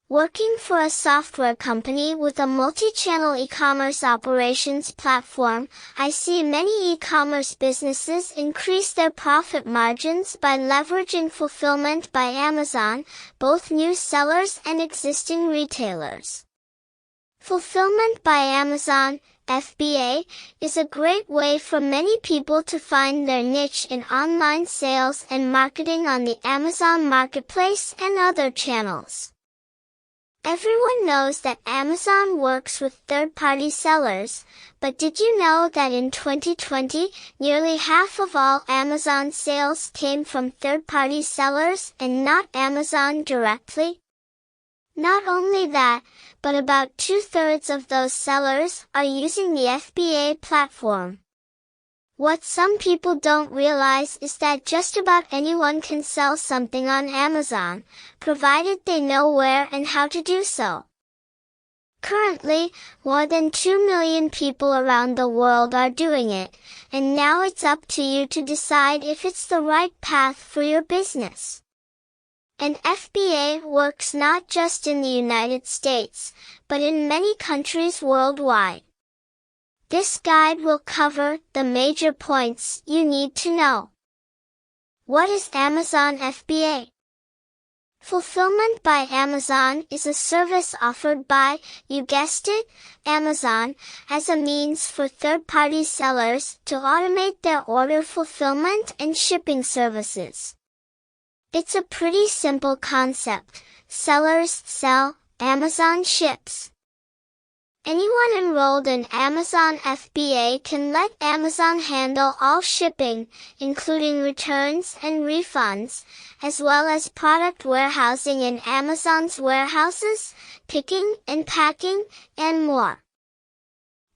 Working for a software company with a multi-channel e-commerce operations platform, I see many e-commerce businesses increase their profit margins by leveraging fulfillment by Amazon, both new sellers and existing retailers. Fulfillment by Amazon, FBA, is a great way for many people to find their niche in online sales and marketing on the Amazon Marketplace and other channels. Everyone knows that Amazon works with third-party sellers, but did you know that in 2020, nearly half of all Amazon sales came from third-party sellers and not Amazon directly? Not only that, but about 2/3 of those sellers are using the FBA platform. What some people don't realize is that just about anyone can sell something on Amazon, provided they know where and how to do so. Currently, more than 2 million people around the world are doing it, and now it's up to you to decide if it's the right path for your business. And FBA works not just in the United States, but in many countries worldwide. This guide will cover the major points you need to know. What is Amazon FBA? Fulfillment by Amazon is a service offered by, you guessed it, Amazon, as a means for third-party sellers to automate their order fulfillment and shipping services. It's a pretty simple concept. Sellers sell, Amazon ships. Anyone enrolled in Amazon FBA can let Amazon handle all shipping, including returns and refunds, as well as product warehousing in Amazon's warehouses, picking and packing, and more.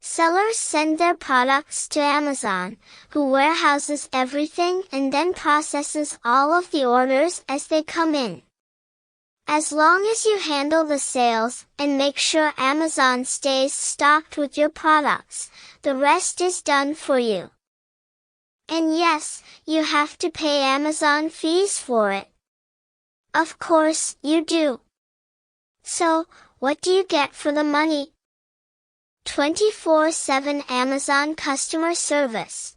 Sellers send their products to Amazon, who warehouses everything and then processes all of the orders as they come in. As long as you handle the sales and make sure Amazon stays stocked with your products, the rest is done for you. And yes, you have to pay Amazon fees for it. Of course, you do. So, what do you get for the money? 24/7 Amazon customer service.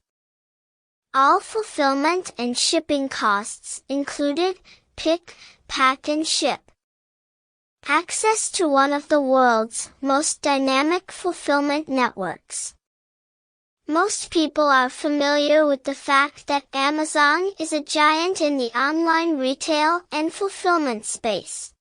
All fulfillment and shipping costs included, pick, pack and ship. Access to one of the world's most dynamic fulfillment networks. Most people are familiar with the fact that Amazon is a giant in the online retail and fulfillment space.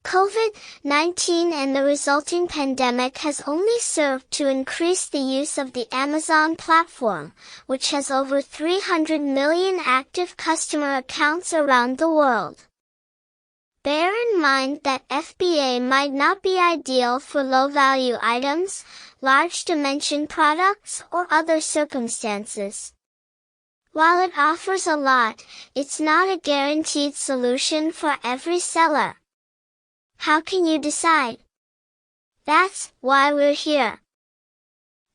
COVID-19 and the resulting pandemic has only served to increase the use of the Amazon platform, which has over 300 million active customer accounts around the world. Bear in mind that FBA might not be ideal for low-value items, large dimension products, or other circumstances. While it offers a lot, it's not a guaranteed solution for every seller. How can you decide? That's why we're here.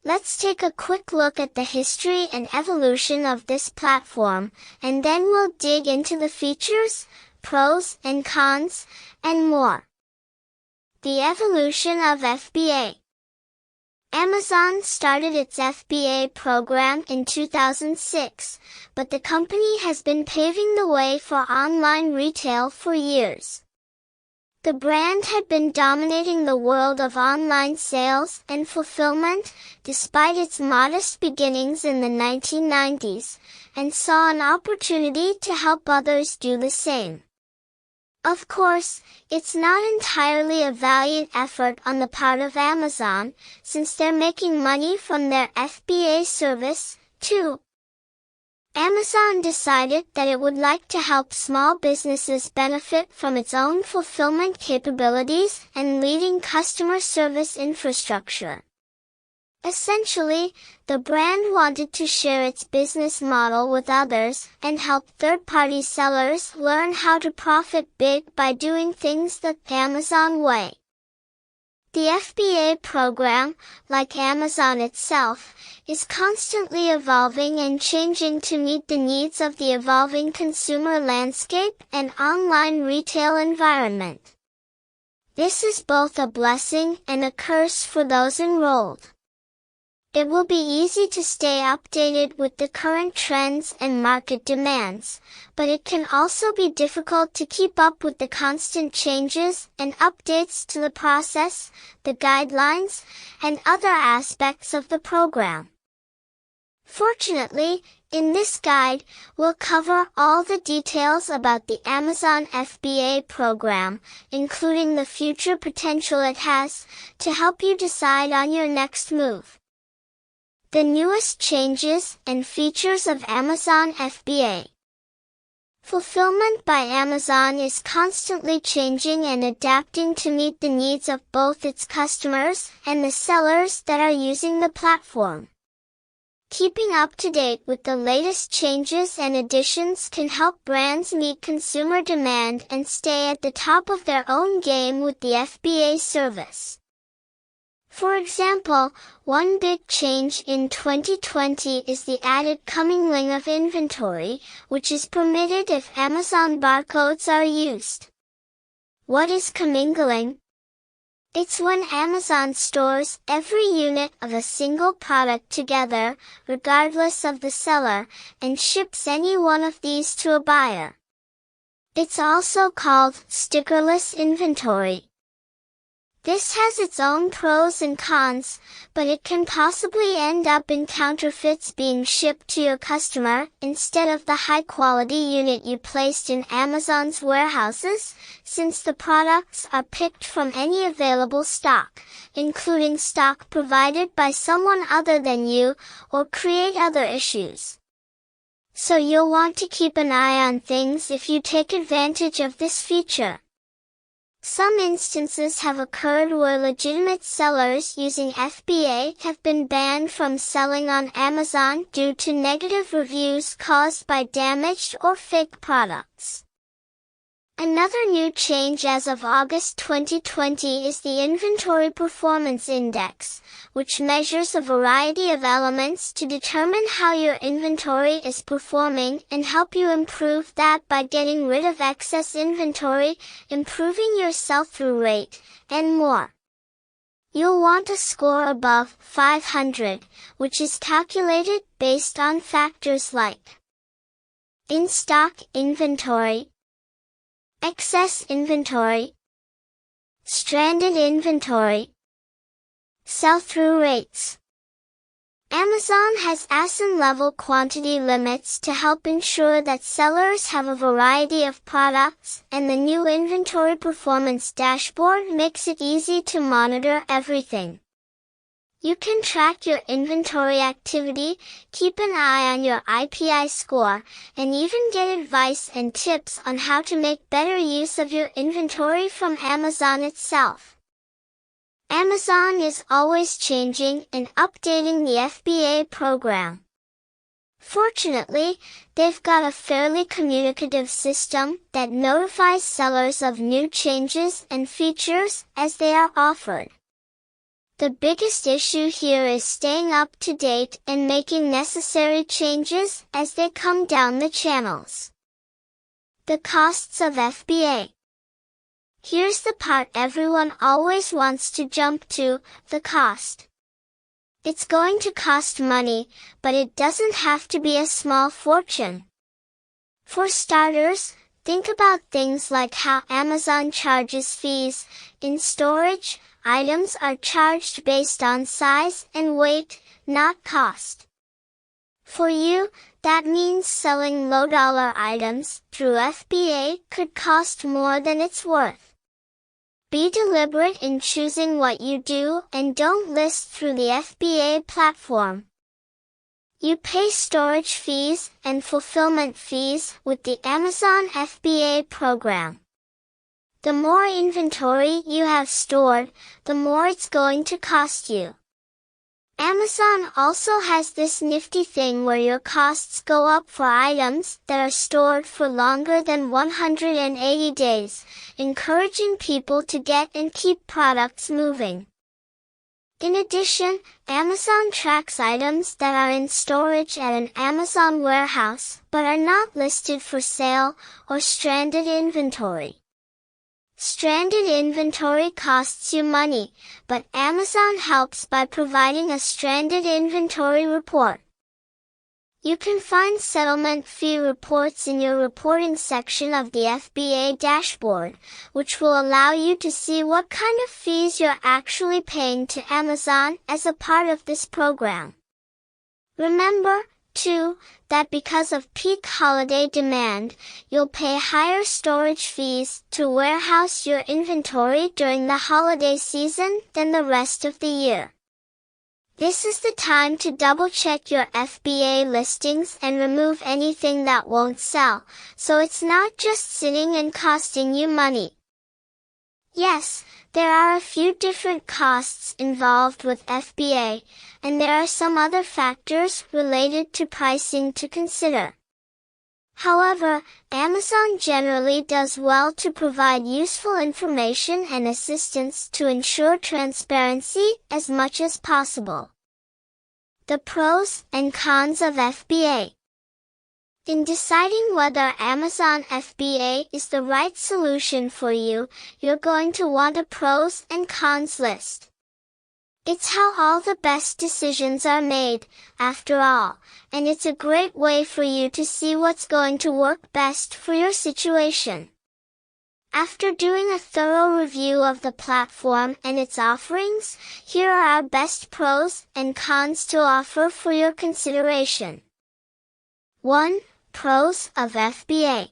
Let's take a quick look at the history and evolution of this platform, and then we'll dig into the features, pros and cons, and more. The evolution of FBA. Amazon started its FBA program in 2006, but the company has been paving the way for online retail for years. The brand had been dominating the world of online sales and fulfillment, despite its modest beginnings in the 1990s, and saw an opportunity to help others do the same. Of course, it's not entirely a valiant effort on the part of Amazon, since they're making money from their FBA service, too. Amazon decided that it would like to help small businesses benefit from its own fulfillment capabilities and leading customer service infrastructure. Essentially, the brand wanted to share its business model with others and help third-party sellers learn how to profit big by doing things the Amazon way. The FBA program, like Amazon itself, is constantly evolving and changing to meet the needs of the evolving consumer landscape and online retail environment. This is both a blessing and a curse for those enrolled. It will be easy to stay updated with the current trends and market demands, but it can also be difficult to keep up with the constant changes and updates to the process, the guidelines, and other aspects of the program. Fortunately, in this guide, we'll cover all the details about the Amazon FBA program, including the future potential it has, to help you decide on your next move. The newest changes and features of Amazon FBA. Fulfillment by Amazon is constantly changing and adapting to meet the needs of both its customers and the sellers that are using the platform. Keeping up to date with the latest changes and additions can help brands meet consumer demand and stay at the top of their own game with the FBA service. For example, one big change in 2020 is the added commingling of inventory, which is permitted if Amazon barcodes are used. What is commingling? It's when Amazon stores every unit of a single product together, regardless of the seller, and ships any one of these to a buyer. It's also called stickerless inventory. This has its own pros and cons, but it can possibly end up in counterfeits being shipped to your customer instead of the high-quality unit you placed in Amazon's warehouses, since the products are picked from any available stock, including stock provided by someone other than you, or create other issues. So you'll want to keep an eye on things if you take advantage of this feature. Some instances have occurred where legitimate sellers using FBA have been banned from selling on Amazon due to negative reviews caused by damaged or fake products. Another new change as of August 2020 is the Inventory Performance Index, which measures a variety of elements to determine how your inventory is performing and help you improve that by getting rid of excess inventory, improving your sell-through rate, and more. You'll want a score above 500, which is calculated based on factors like in-stock inventory, excess inventory, stranded inventory, sell-through rates. Amazon has ASIN-level quantity limits to help ensure that sellers have a variety of products, and the new Inventory Performance Dashboard makes it easy to monitor everything. You can track your inventory activity, keep an eye on your IPI score, and even get advice and tips on how to make better use of your inventory from Amazon itself. Amazon is always changing and updating the FBA program. Fortunately, they've got a fairly communicative system that notifies sellers of new changes and features as they are offered. The biggest issue here is staying up to date and making necessary changes as they come down the channels. The costs of FBA. Here's the part everyone always wants to jump to, the cost. It's going to cost money, but it doesn't have to be a small fortune. For starters, think about things like how Amazon charges fees. In storage, items are charged based on size and weight, not cost. For you, that means selling low-dollar items through FBA could cost more than it's worth. Be deliberate in choosing what you do and don't list through the FBA platform. You pay storage fees and fulfillment fees with the Amazon FBA program. The more inventory you have stored, the more it's going to cost you. Amazon also has this nifty thing where your costs go up for items that are stored for longer than 180 days, encouraging people to get and keep products moving. In addition, Amazon tracks items that are in storage at an Amazon warehouse but are not listed for sale or stranded inventory. Stranded inventory costs you money, but Amazon helps by providing a stranded inventory report. You can find settlement fee reports in your reporting section of the FBA dashboard, which will allow you to see what kind of fees you're actually paying to Amazon as a part of this program. Remember, too, that because of peak holiday demand, you'll pay higher storage fees to warehouse your inventory during the holiday season than the rest of the year. This is the time to double-check your FBA listings and remove anything that won't sell, so it's not just sitting and costing you money. Yes, there are a few different costs involved with FBA, and there are some other factors related to pricing to consider. However, Amazon generally does well to provide useful information and assistance to ensure transparency as much as possible. The pros and cons of FBA. In deciding whether Amazon FBA is the right solution for you, you're going to want a pros and cons list. It's how all the best decisions are made, after all, and it's a great way for you to see what's going to work best for your situation. After doing a thorough review of the platform and its offerings, here are our best pros and cons to offer for your consideration. 1. Pros of FBA.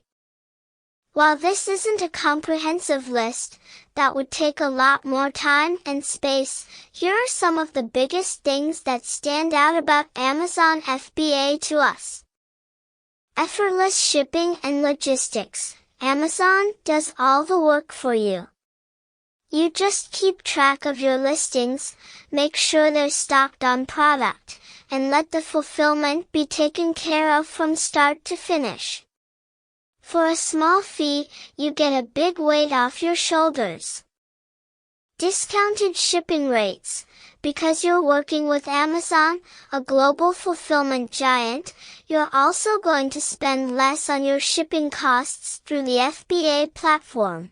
While this isn't a comprehensive list, that would take a lot more time and space, here are some of the biggest things that stand out about Amazon FBA to us. Effortless shipping and logistics. Amazon does all the work for you. You just keep track of your listings, make sure they're stocked on product, and let the fulfillment be taken care of from start to finish. For a small fee, you get a big weight off your shoulders. Discounted shipping rates. Because you're working with Amazon, a global fulfillment giant, you're also going to spend less on your shipping costs through the FBA platform.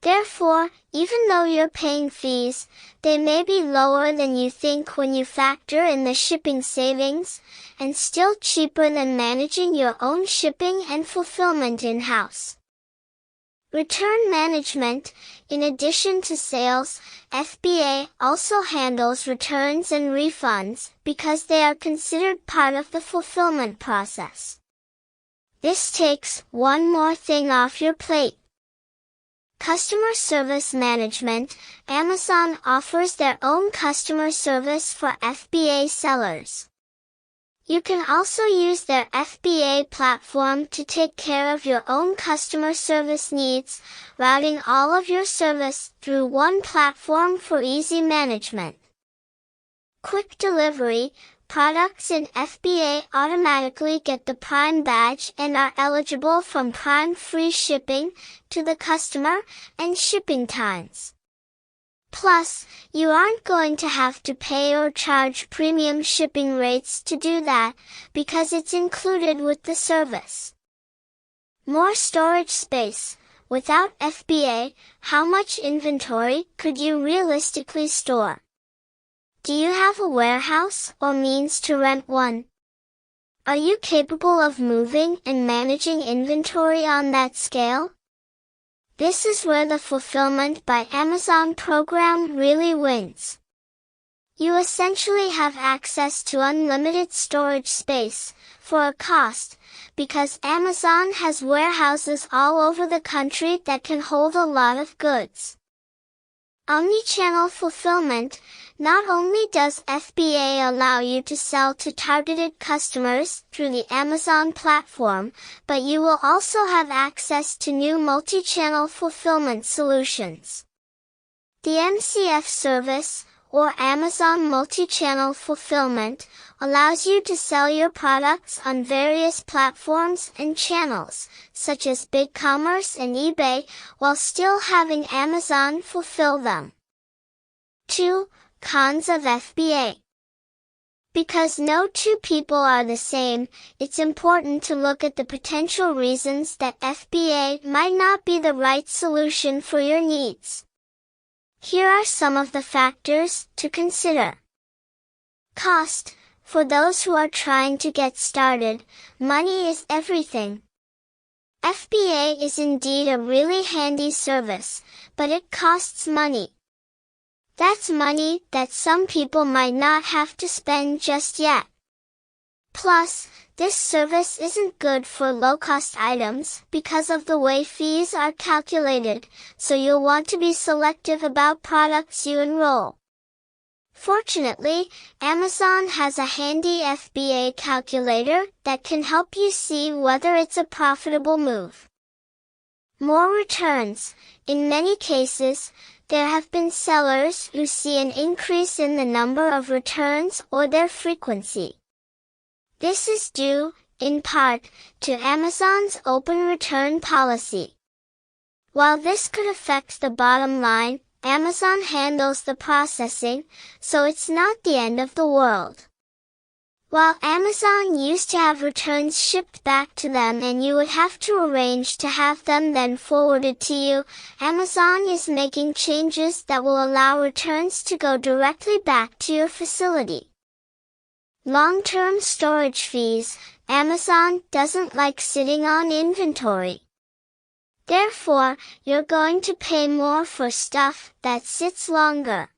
Therefore, even though you're paying fees, they may be lower than you think when you factor in the shipping savings, and still cheaper than managing your own shipping and fulfillment in-house. Return management. In addition to sales, FBA also handles returns and refunds because they are considered part of the fulfillment process. This takes one more thing off your plate. Customer service management. Amazon offers their own customer service for FBA sellers. You can also use their FBA platform to take care of your own customer service needs, routing all of your service through one platform for easy management. Quick delivery. Products in FBA automatically get the Prime badge and are eligible from Prime free shipping to the customer and shipping times. Plus, you aren't going to have to pay or charge premium shipping rates to do that, because it's included with the service. More storage space. Without FBA, how much inventory could you realistically store? Do you have a warehouse or means to rent one? Are you capable of moving and managing inventory on that scale? This is where the Fulfillment by Amazon program really wins. You essentially have access to unlimited storage space, for a cost, because Amazon has warehouses all over the country that can hold a lot of goods. Omnichannel Fulfillment. Not only does FBA allow you to sell to targeted customers through the Amazon platform, but you will also have access to new multi-channel fulfillment solutions. The MCF service, or Amazon Multi-Channel Fulfillment, allows you to sell your products on various platforms and channels, such as BigCommerce and eBay, while still having Amazon fulfill them. 2. Cons of FBA. Because no two people are the same, it's important to look at the potential reasons that FBA might not be the right solution for your needs. Here are some of the factors to consider. Cost. For those who are trying to get started, money is everything. FBA is indeed a really handy service, but it costs money. That's money that some people might not have to spend just yet. Plus, this service isn't good for low-cost items because of the way fees are calculated, so you'll want to be selective about products you enroll. Fortunately, Amazon has a handy FBA calculator that can help you see whether it's a profitable move. More returns. In many cases, there have been sellers who see an increase in the number of returns or their frequency. This is due, in part, to Amazon's open return policy. While this could affect the bottom line, Amazon handles the processing, so it's not the end of the world. While Amazon used to have returns shipped back to them and you would have to arrange to have them then forwarded to you, Amazon is making changes that will allow returns to go directly back to your facility. Long-term storage fees. Amazon doesn't like sitting on inventory. Therefore, you're going to pay more for stuff that sits longer.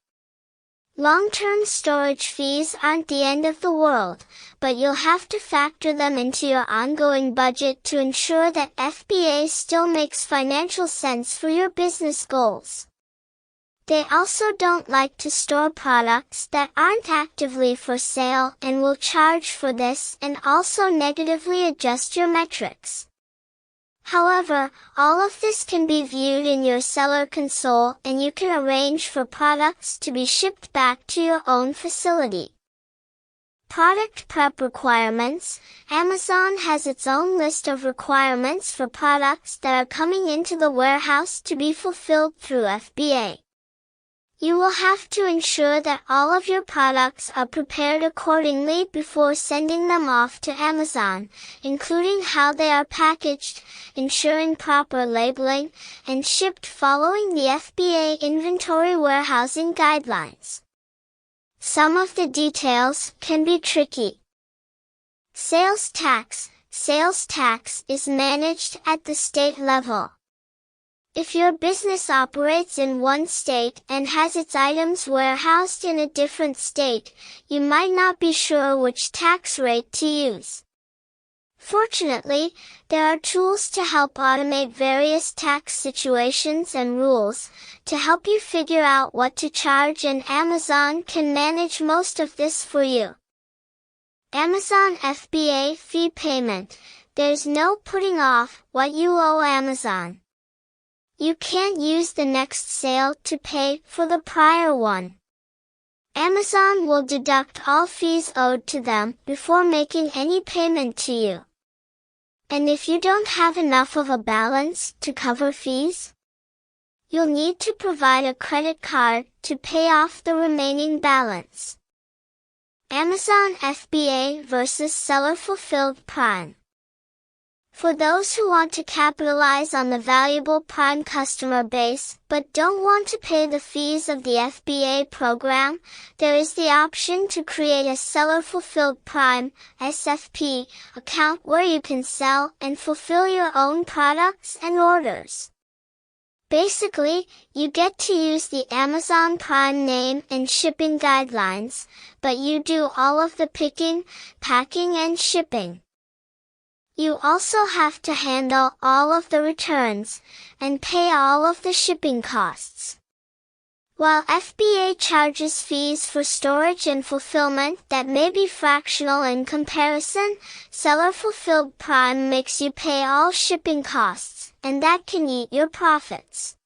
Long-term storage fees aren't the end of the world, but you'll have to factor them into your ongoing budget to ensure that FBA still makes financial sense for your business goals. They also don't like to store products that aren't actively for sale and will charge for this and also negatively adjust your metrics. However, all of this can be viewed in your seller console and you can arrange for products to be shipped back to your own facility. Product prep requirements. Amazon has its own list of requirements for products that are coming into the warehouse to be fulfilled through FBA. You will have to ensure that all of your products are prepared accordingly before sending them off to Amazon, including how they are packaged, ensuring proper labeling, and shipped following the FBA inventory warehousing guidelines. Some of the details can be tricky. Sales tax. Sales tax is managed at the state level. If your business operates in one state and has its items warehoused in a different state, you might not be sure which tax rate to use. Fortunately, there are tools to help automate various tax situations and rules to help you figure out what to charge, and Amazon can manage most of this for you. Amazon Fba Fee Payment. There's no putting off what you owe Amazon. You can't use the next sale to pay for the prior one. Amazon will deduct all fees owed to them before making any payment to you. And if you don't have enough of a balance to cover fees, you'll need to provide a credit card to pay off the remaining balance. Amazon FBA versus Seller Fulfilled Prime. For those who want to capitalize on the valuable Prime customer base but don't want to pay the fees of the FBA program, there is the option to create a Seller Fulfilled Prime (SFP) account where you can sell and fulfill your own products and orders. Basically, you get to use the Amazon Prime name and shipping guidelines, but you do all of the picking, packing, and shipping. You also have to handle all of the returns and pay all of the shipping costs. While FBA charges fees for storage and fulfillment that may be fractional in comparison, Seller Fulfilled Prime makes you pay all shipping costs, and that can eat your profits.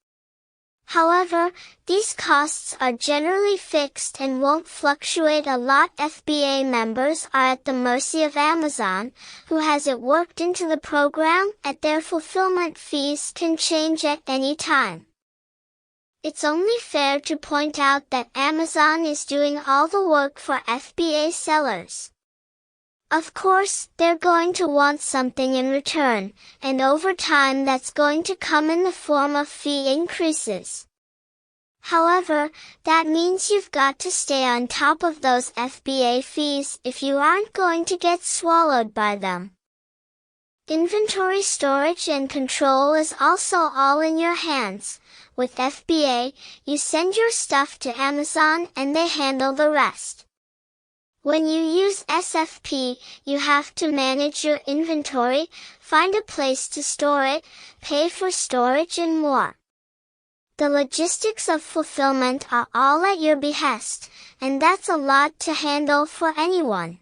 However, these costs are generally fixed and won't fluctuate a lot. FBA members are at the mercy of Amazon, who has it worked into the program, and their fulfillment fees can change at any time. It's only fair to point out that Amazon is doing all the work for FBA sellers. Of course, they're going to want something in return, and over time that's going to come in the form of fee increases. However, that means you've got to stay on top of those FBA fees if you aren't going to get swallowed by them. Inventory storage and control is also all in your hands. With FBA, you send your stuff to Amazon and they handle the rest. When you use SFP, you have to manage your inventory, find a place to store it, pay for storage and more. The logistics of fulfillment are all at your behest, and that's a lot to handle for anyone.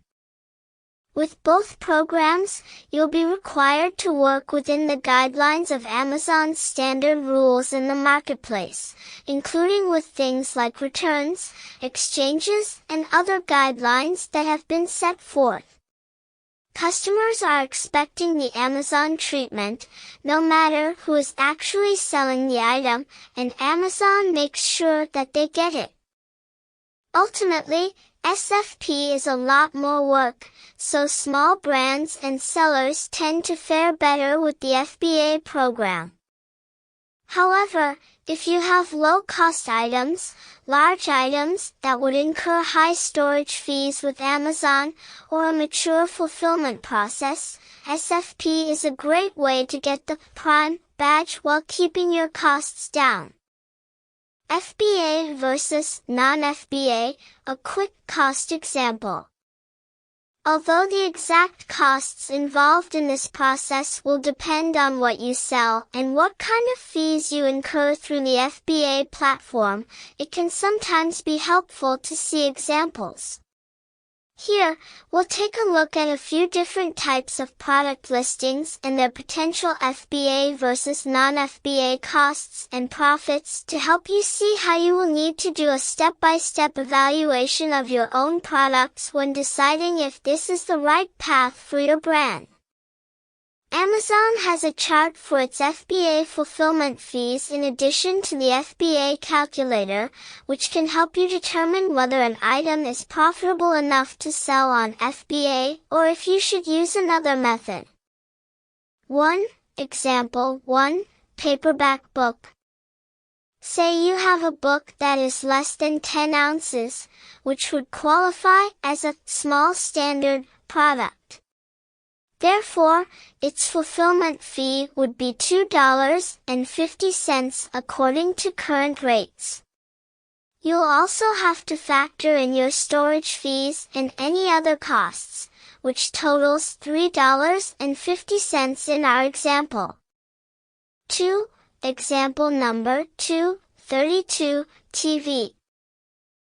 With both programs, you'll be required to work within the guidelines of Amazon's standard rules in the marketplace, including with things like returns, exchanges, and other guidelines that have been set forth. Customers are expecting the Amazon treatment, no matter who is actually selling the item, and Amazon makes sure that they get it. Ultimately, SFP is a lot more work, so small brands and sellers tend to fare better with the FBA program. However, if you have low-cost items, large items that would incur high storage fees with Amazon, or a mature fulfillment process, SFP is a great way to get the Prime badge while keeping your costs down. FBA versus non-FBA, a quick cost example. Although the exact costs involved in this process will depend on what you sell and what kind of fees you incur through the FBA platform, it can sometimes be helpful to see examples. Here, we'll take a look at a few different types of product listings and their potential FBA versus non-FBA costs and profits to help you see how you will need to do a step-by-step evaluation of your own products when deciding if this is the right path for your brand. Amazon has a chart for its FBA fulfillment fees in addition to the FBA calculator, which can help you determine whether an item is profitable enough to sell on FBA or if you should use another method. 1. Example 1. Paperback book. Say you have a book that is less than 10 ounces, which would qualify as a small standard product. Therefore, its fulfillment fee would be $2.50 according to current rates. You'll also have to factor in your storage fees and any other costs, which totals $3.50 in our example. 2. Example number 2, 32, TV.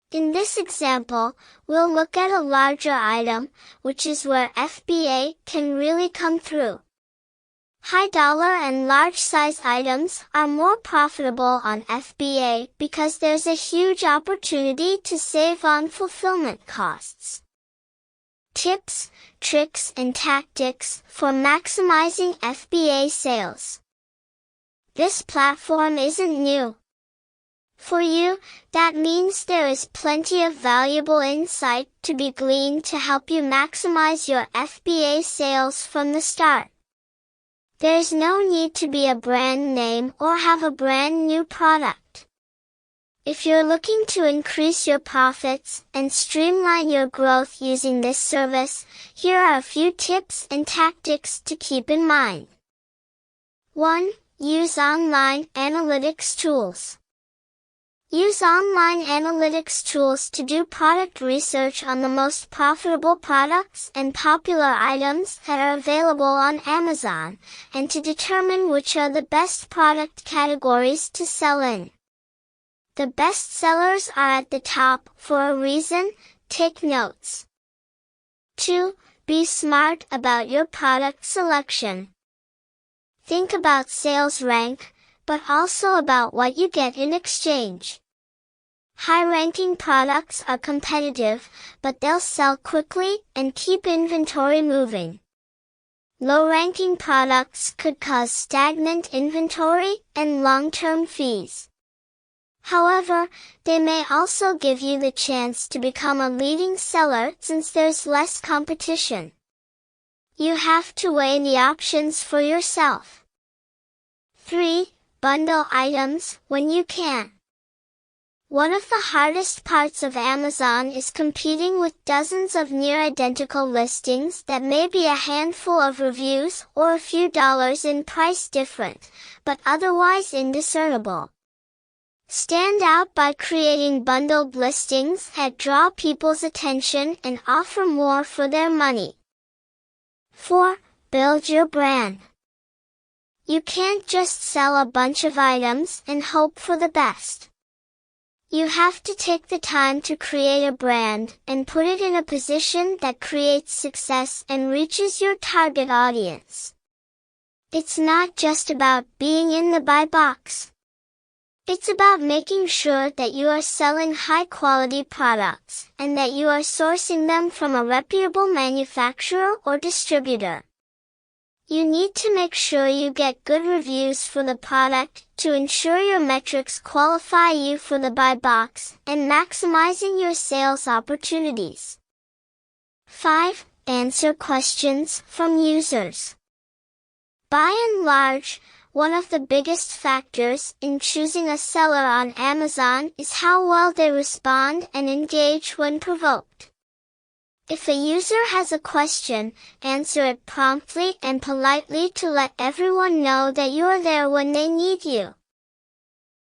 In this example, we'll look at a larger item, which is where FBA can really come through. High-dollar and large-size items are more profitable on FBA because there's a huge opportunity to save on fulfillment costs. Tips, tricks, and tactics for maximizing FBA sales. This platform isn't new. For you, that means there is plenty of valuable insight to be gleaned to help you maximize your FBA sales from the start. There's no need to be a brand name or have a brand new product. If you're looking to increase your profits and streamline your growth using this service, here are a few tips and tactics to keep in mind. 1. Use online analytics tools. Use online analytics tools to do product research on the most profitable products and popular items that are available on Amazon, and to determine which are the best product categories to sell in. The best sellers are at the top for a reason. Take notes. 2. Be smart about your product selection. Think about sales rank, but also about what you get in exchange. High-ranking products are competitive, but they'll sell quickly and keep inventory moving. Low-ranking products could cause stagnant inventory and long-term fees. However, they may also give you the chance to become a leading seller since there's less competition. You have to weigh the options for yourself. 3. Bundle items when you can. One of the hardest parts of Amazon is competing with dozens of near-identical listings that may be a handful of reviews or a few dollars in price different, but otherwise indiscernible. Stand out by creating bundled listings that draw people's attention and offer more for their money. 4. Build your brand. You can't just sell a bunch of items and hope for the best. You have to take the time to create a brand and put it in a position that creates success and reaches your target audience. It's not just about being in the buy box. It's about making sure that you are selling high-quality products and that you are sourcing them from a reputable manufacturer or distributor. You need to make sure you get good reviews for the product to ensure your metrics qualify you for the buy box and maximizing your sales opportunities. 5. Answer questions from users. By and large, one of the biggest factors in choosing a seller on Amazon is how well they respond and engage when provoked. If a user has a question, answer it promptly and politely to let everyone know that you are there when they need you.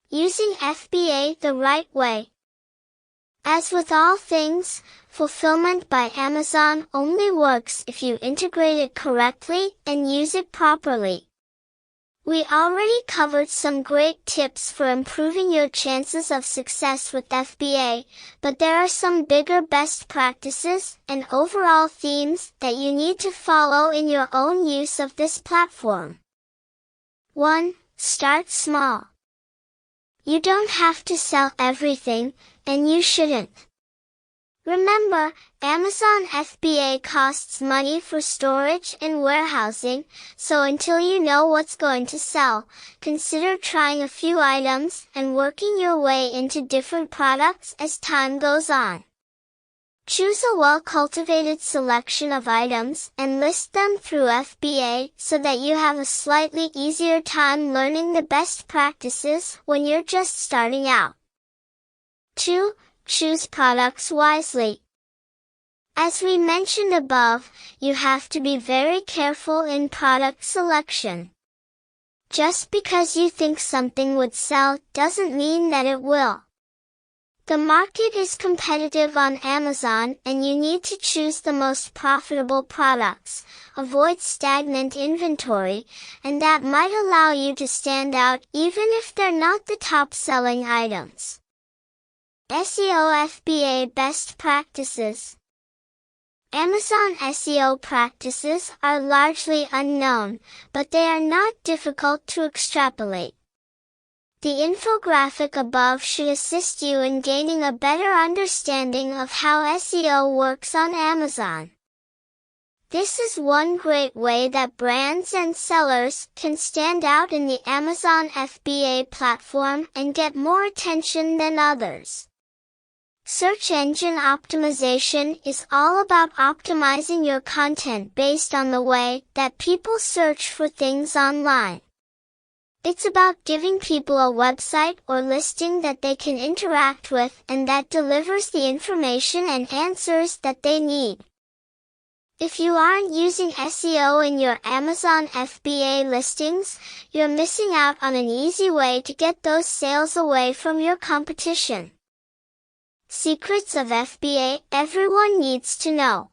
Using FBA the right way. As with all things, fulfillment by Amazon only works if you integrate it correctly and use it properly. We already covered some great tips for improving your chances of success with FBA, but there are some bigger best practices and overall themes that you need to follow in your own use of this platform. 1. Start small. You don't have to sell everything, and you shouldn't. Remember, Amazon FBA costs money for storage and warehousing, so until you know what's going to sell, consider trying a few items and working your way into different products as time goes on. Choose a well-cultivated selection of items and list them through FBA so that you have a slightly easier time learning the best practices when you're just starting out. 2. Choose products wisely. As we mentioned above, you have to be very careful in product selection. Just because you think something would sell doesn't mean that it will. The market is competitive on Amazon and you need to choose the most profitable products, avoid stagnant inventory, and that might allow you to stand out even if they're not the top-selling items. SEO FBA Best Practices. Amazon SEO practices are largely unknown, but they are not difficult to extrapolate. The infographic above should assist you in gaining a better understanding of how SEO works on Amazon. This is one great way that brands and sellers can stand out in the Amazon FBA platform and get more attention than others. Search engine optimization is all about optimizing your content based on the way that people search for things online. It's about giving people a website or listing that they can interact with and that delivers the information and answers that they need. If you aren't using SEO in your Amazon FBA listings, you're missing out on an easy way to get those sales away from your competition. Secrets of FBA everyone needs to know.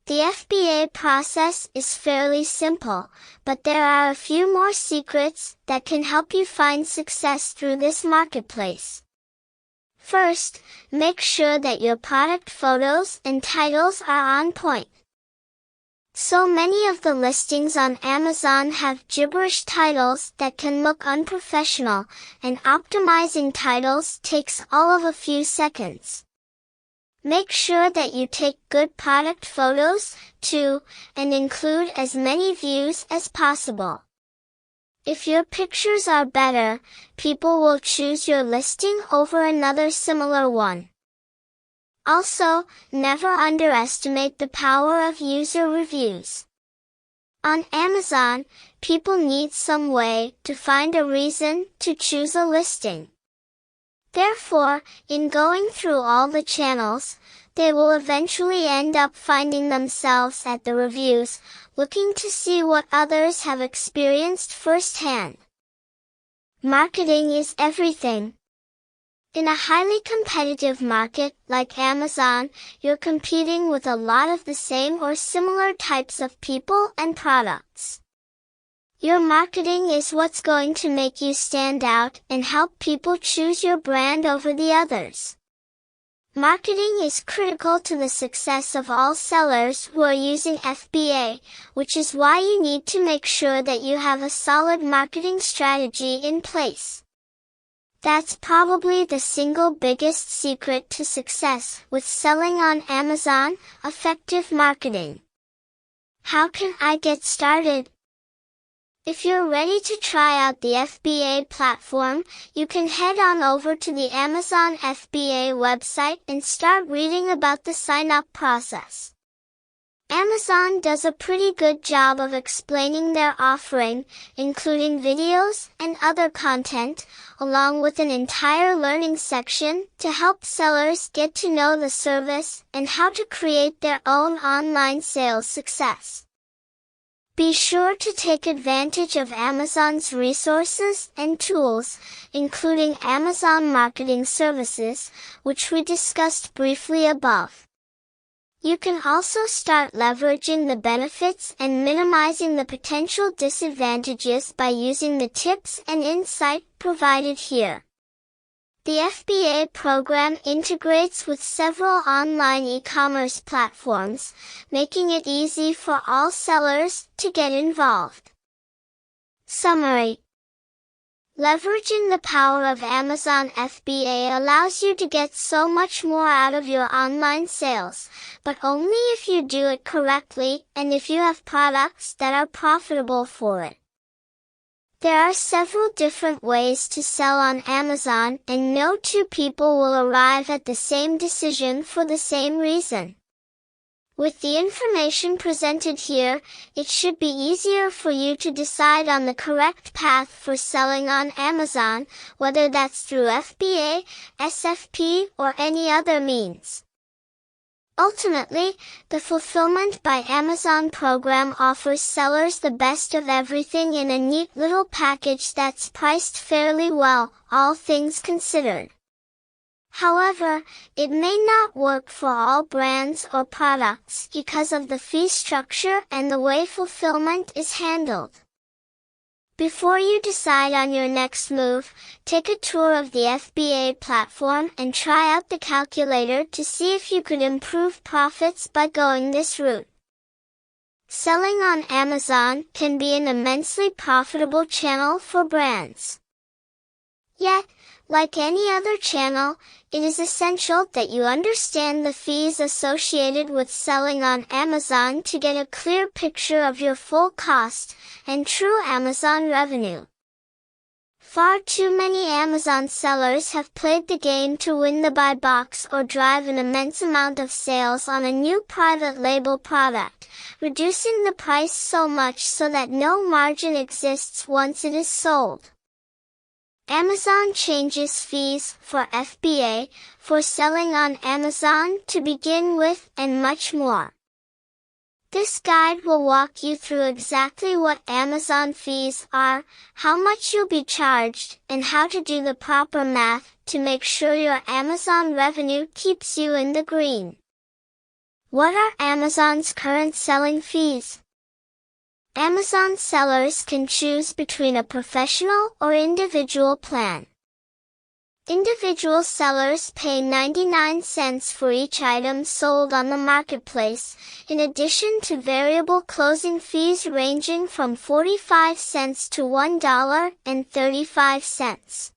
The FBA process is fairly simple, but there are a few more secrets that can help you find success through this marketplace. First, make sure that your product photos and titles are on point. So many of the listings on Amazon have gibberish titles that can look unprofessional, and optimizing titles takes all of a few seconds. Make sure that you take good product photos, too, and include as many views as possible. If your pictures are better, people will choose your listing over another similar one. Also, never underestimate the power of user reviews. On Amazon, people need some way to find a reason to choose a listing. Therefore, in going through all the channels, they will eventually end up finding themselves at the reviews, looking to see what others have experienced firsthand. Marketing is everything. In a highly competitive market like Amazon, you're competing with a lot of the same or similar types of people and products. Your marketing is what's going to make you stand out and help people choose your brand over the others. Marketing is critical to the success of all sellers who are using FBA, which is why you need to make sure that you have a solid marketing strategy in place. That's probably the single biggest secret to success with selling on Amazon: effective marketing. How can I get started? If you're ready to try out the FBA platform, you can head on over to the Amazon FBA website and start reading about the sign-up process. Amazon does a pretty good job of explaining their offering, including videos and other content, along with an entire learning section to help sellers get to know the service and how to create their own online sales success. Be sure to take advantage of Amazon's resources and tools, including Amazon Marketing Services, which we discussed briefly above. You can also start leveraging the benefits and minimizing the potential disadvantages by using the tips and insight provided here. The FBA program integrates with several online e-commerce platforms, making it easy for all sellers to get involved. Summary: leveraging the power of Amazon FBA allows you to get so much more out of your online sales, but only if you do it correctly and if you have products that are profitable for it. There are several different ways to sell on Amazon, and no two people will arrive at the same decision for the same reason. With the information presented here, it should be easier for you to decide on the correct path for selling on Amazon, whether that's through FBA, SFP, or any other means. Ultimately, the Fulfillment by Amazon program offers sellers the best of everything in a neat little package that's priced fairly well, all things considered. However, it may not work for all brands or products because of the fee structure and the way fulfillment is handled. Before you decide on your next move, take a tour of the FBA platform and try out the calculator to see if you could improve profits by going this route. Selling on Amazon can be an immensely profitable channel for brands. Yet, like any other channel, it is essential that you understand the fees associated with selling on Amazon to get a clear picture of your full cost and true Amazon revenue. Far too many Amazon sellers have played the game to win the buy box or drive an immense amount of sales on a new private label product, reducing the price so much so that no margin exists once it is sold. Amazon changes fees for FBA, for selling on Amazon to begin with, and much more. This guide will walk you through exactly what Amazon fees are, how much you'll be charged, and how to do the proper math to make sure your Amazon revenue keeps you in the green. What are Amazon's current selling fees? Amazon sellers can choose between a professional or individual plan. Individual sellers pay 99 cents for each item sold on the marketplace, in addition to variable closing fees ranging from 45 cents to $1.35.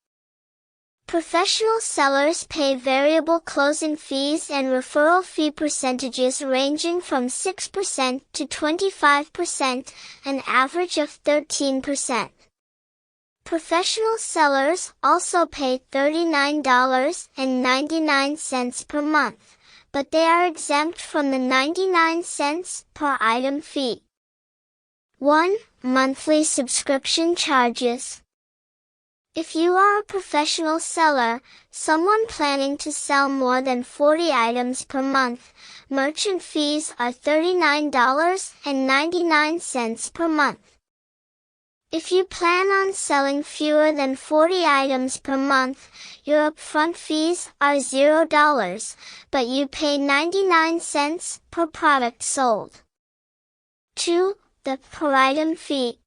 Professional sellers pay variable closing fees and referral fee percentages ranging from 6% to 25%, an average of 13%. Professional sellers also pay $39.99 per month, but they are exempt from the 99 cents per item fee. 1. Monthly subscription charges. If you are a professional seller, someone planning to sell more than 40 items per month, merchant fees are $39.99 per month. If you plan on selling fewer than 40 items per month, your upfront fees are $0, but you pay 99 cents per product sold. 2. The per item fee.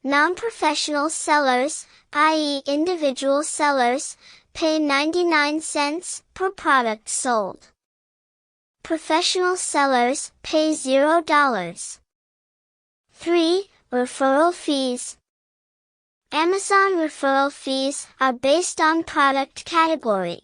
Non-professional sellers, i.e. individual sellers, pay 99 cents per product sold. Professional sellers pay $0. 3. Referral fees. Amazon referral fees are based on product category.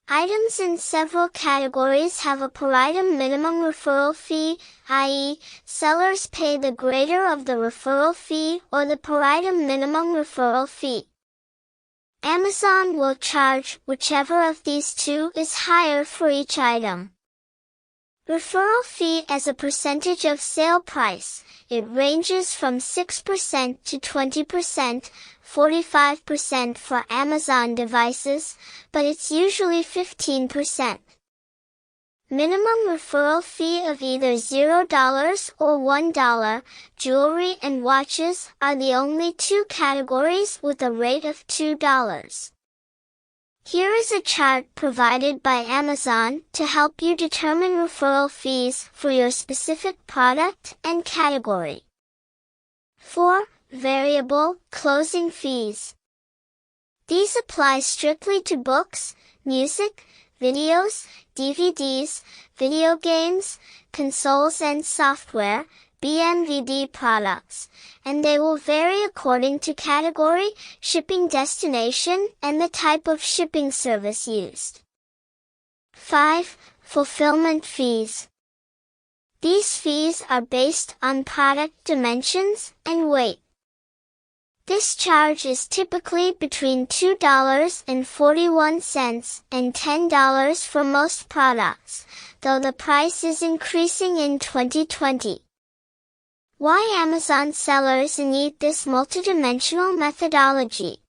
Items in several categories have a per item minimum referral fee, i.e., sellers pay the greater of the referral fee or the per item minimum referral fee. Amazon will charge whichever of these two is higher for each item. Referral fee as a percentage of sale price. It ranges from 6% to 20%, 45% for Amazon devices, but it's usually 15%. Minimum referral fee of either $0 or $1. Jewelry and watches are the only two categories with a rate of $2. Here is a chart provided by Amazon to help you determine referral fees for your specific product and category. 4. Variable closing fees. These apply strictly to books, music, videos, DVDs, video games, consoles and software, BMVD products, and they will vary according to category, shipping destination, and the type of shipping service used. 5. Fulfillment fees. These fees are based on product dimensions and weight. This charge is typically between $2.41 and $10 for most products, though the price is increasing in 2020. Why Amazon sellers need this multidimensional methodology?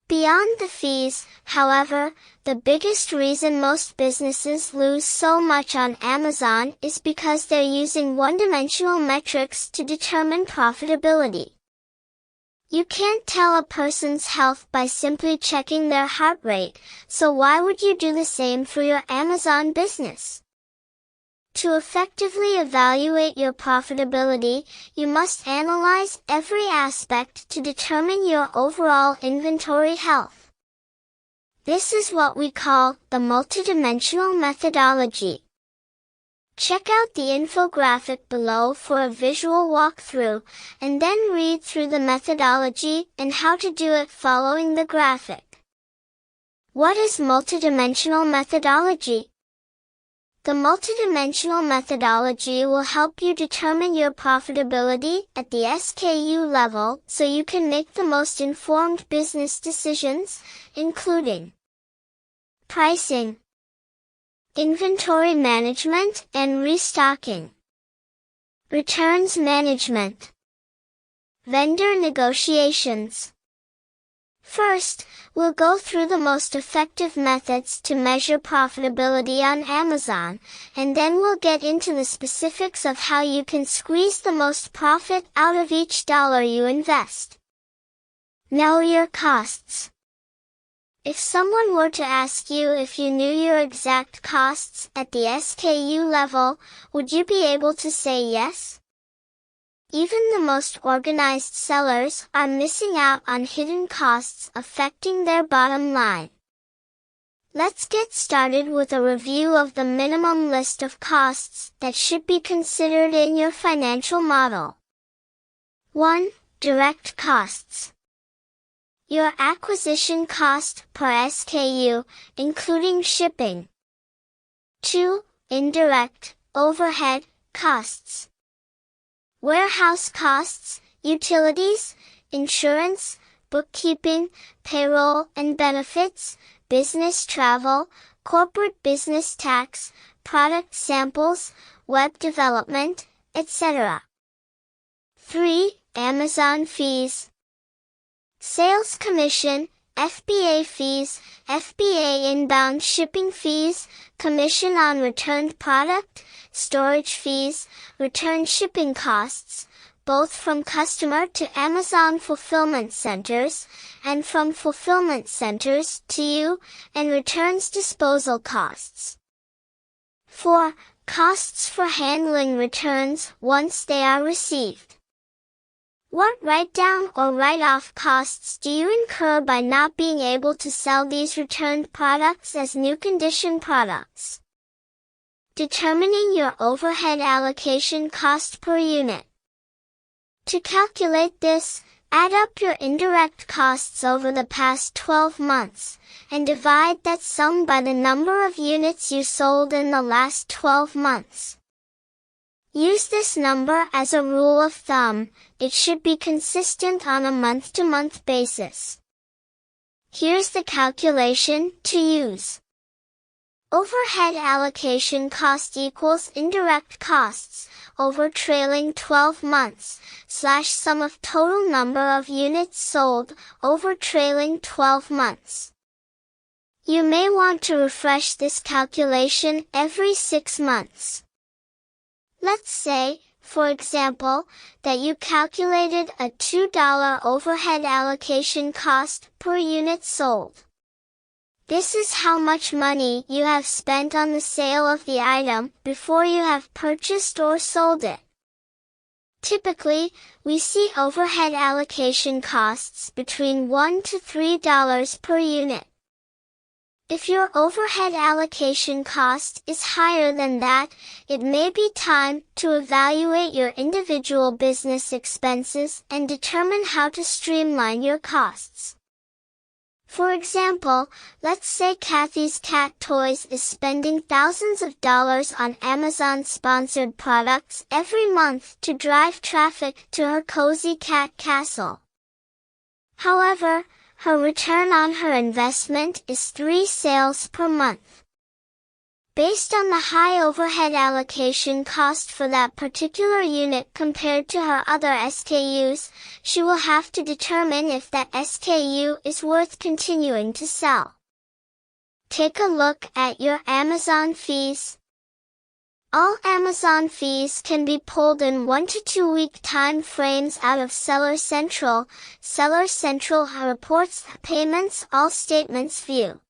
Beyond the fees, however, the biggest reason most businesses lose so much on Amazon is because they're using one-dimensional metrics to determine profitability. You can't tell a person's health by simply checking their heart rate, so why would you do the same for your Amazon business? To effectively evaluate your profitability, you must analyze every aspect to determine your overall inventory health. This is what we call the multidimensional methodology. Check out the infographic below for a visual walkthrough, and then read through the methodology and how to do it following the graphic. What is multidimensional methodology? The multidimensional methodology will help you determine your profitability at the SKU level so you can make the most informed business decisions, including pricing, inventory management and restocking, returns management, vendor negotiations. First, we'll go through the most effective methods to measure profitability on Amazon, and then we'll get into the specifics of how you can squeeze the most profit out of each dollar you invest. Know your costs. If someone were to ask you if you knew your exact costs at the SKU level, would you be able to say yes? Even the most organized sellers are missing out on hidden costs affecting their bottom line. Let's get started with a review of the minimum list of costs that should be considered in your financial model. 1. Direct costs. Your acquisition cost per SKU, including shipping. 2. Indirect, overhead, costs. Warehouse costs, utilities, insurance, bookkeeping, payroll and benefits, business travel, corporate business tax, product samples, web development, etc. 3. Amazon fees. Sales commission, FBA fees, FBA inbound shipping fees, commission on returned product, storage fees, return shipping costs, both from customer to Amazon fulfillment centers, and from fulfillment centers to you, and returns disposal costs. 4. Costs for handling returns once they are received. What write-down or write-off costs do you incur by not being able to sell these returned products as new condition products? Determining your overhead allocation cost per unit. To calculate this, add up your indirect costs over the past 12 months, and divide that sum by the number of units you sold in the last 12 months. Use this number as a rule of thumb. It should be consistent on a month-to-month basis. Here's the calculation to use. Overhead allocation cost equals indirect costs over trailing 12 months / sum of total number of units sold over trailing 12 months. You may want to refresh this calculation every 6 months. Let's say, for example, that you calculated a $2 overhead allocation cost per unit sold. This is how much money you have spent on the sale of the item before you have purchased or sold it. Typically, we see overhead allocation costs between $1 to $3 per unit. If your overhead allocation cost is higher than that, it may be time to evaluate your individual business expenses and determine how to streamline your costs. For example, let's say Kathy's Cat Toys is spending thousands of dollars on Amazon-sponsored products every month to drive traffic to her cozy cat castle. However, her return on her investment is 3 sales per month. Based on the high overhead allocation cost for that particular unit compared to her other SKUs, she will have to determine if that SKU is worth continuing to sell. Take a look at your Amazon fees. All Amazon fees can be pulled in 1 to 2 week time frames out of Seller Central. Seller Central reports the payments all statements view.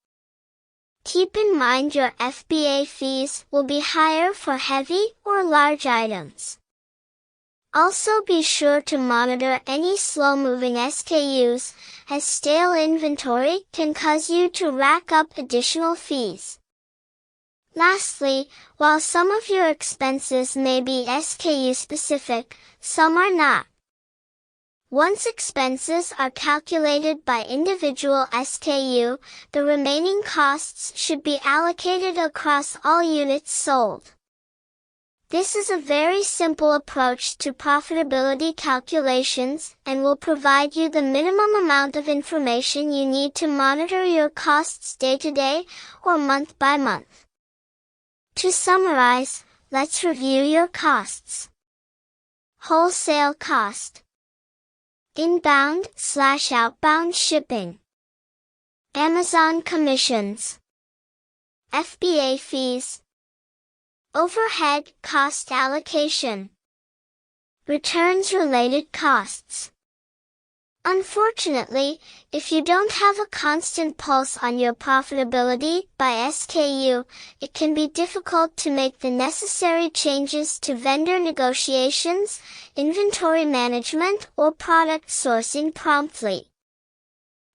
Keep in mind your FBA fees will be higher for heavy or large items. Also be sure to monitor any slow-moving SKUs, as stale inventory can cause you to rack up additional fees. Lastly, while some of your expenses may be SKU specific, some are not. Once expenses are calculated by individual SKU, the remaining costs should be allocated across all units sold. This is a very simple approach to profitability calculations and will provide you the minimum amount of information you need to monitor your costs day to day or month by month. To summarize, let's review your costs. Wholesale cost. Inbound/outbound shipping. Amazon commissions. FBA fees. Overhead cost allocation. Returns-related costs. Unfortunately, if you don't have a constant pulse on your profitability by SKU, it can be difficult to make the necessary changes to vendor negotiations, inventory management, or product sourcing promptly.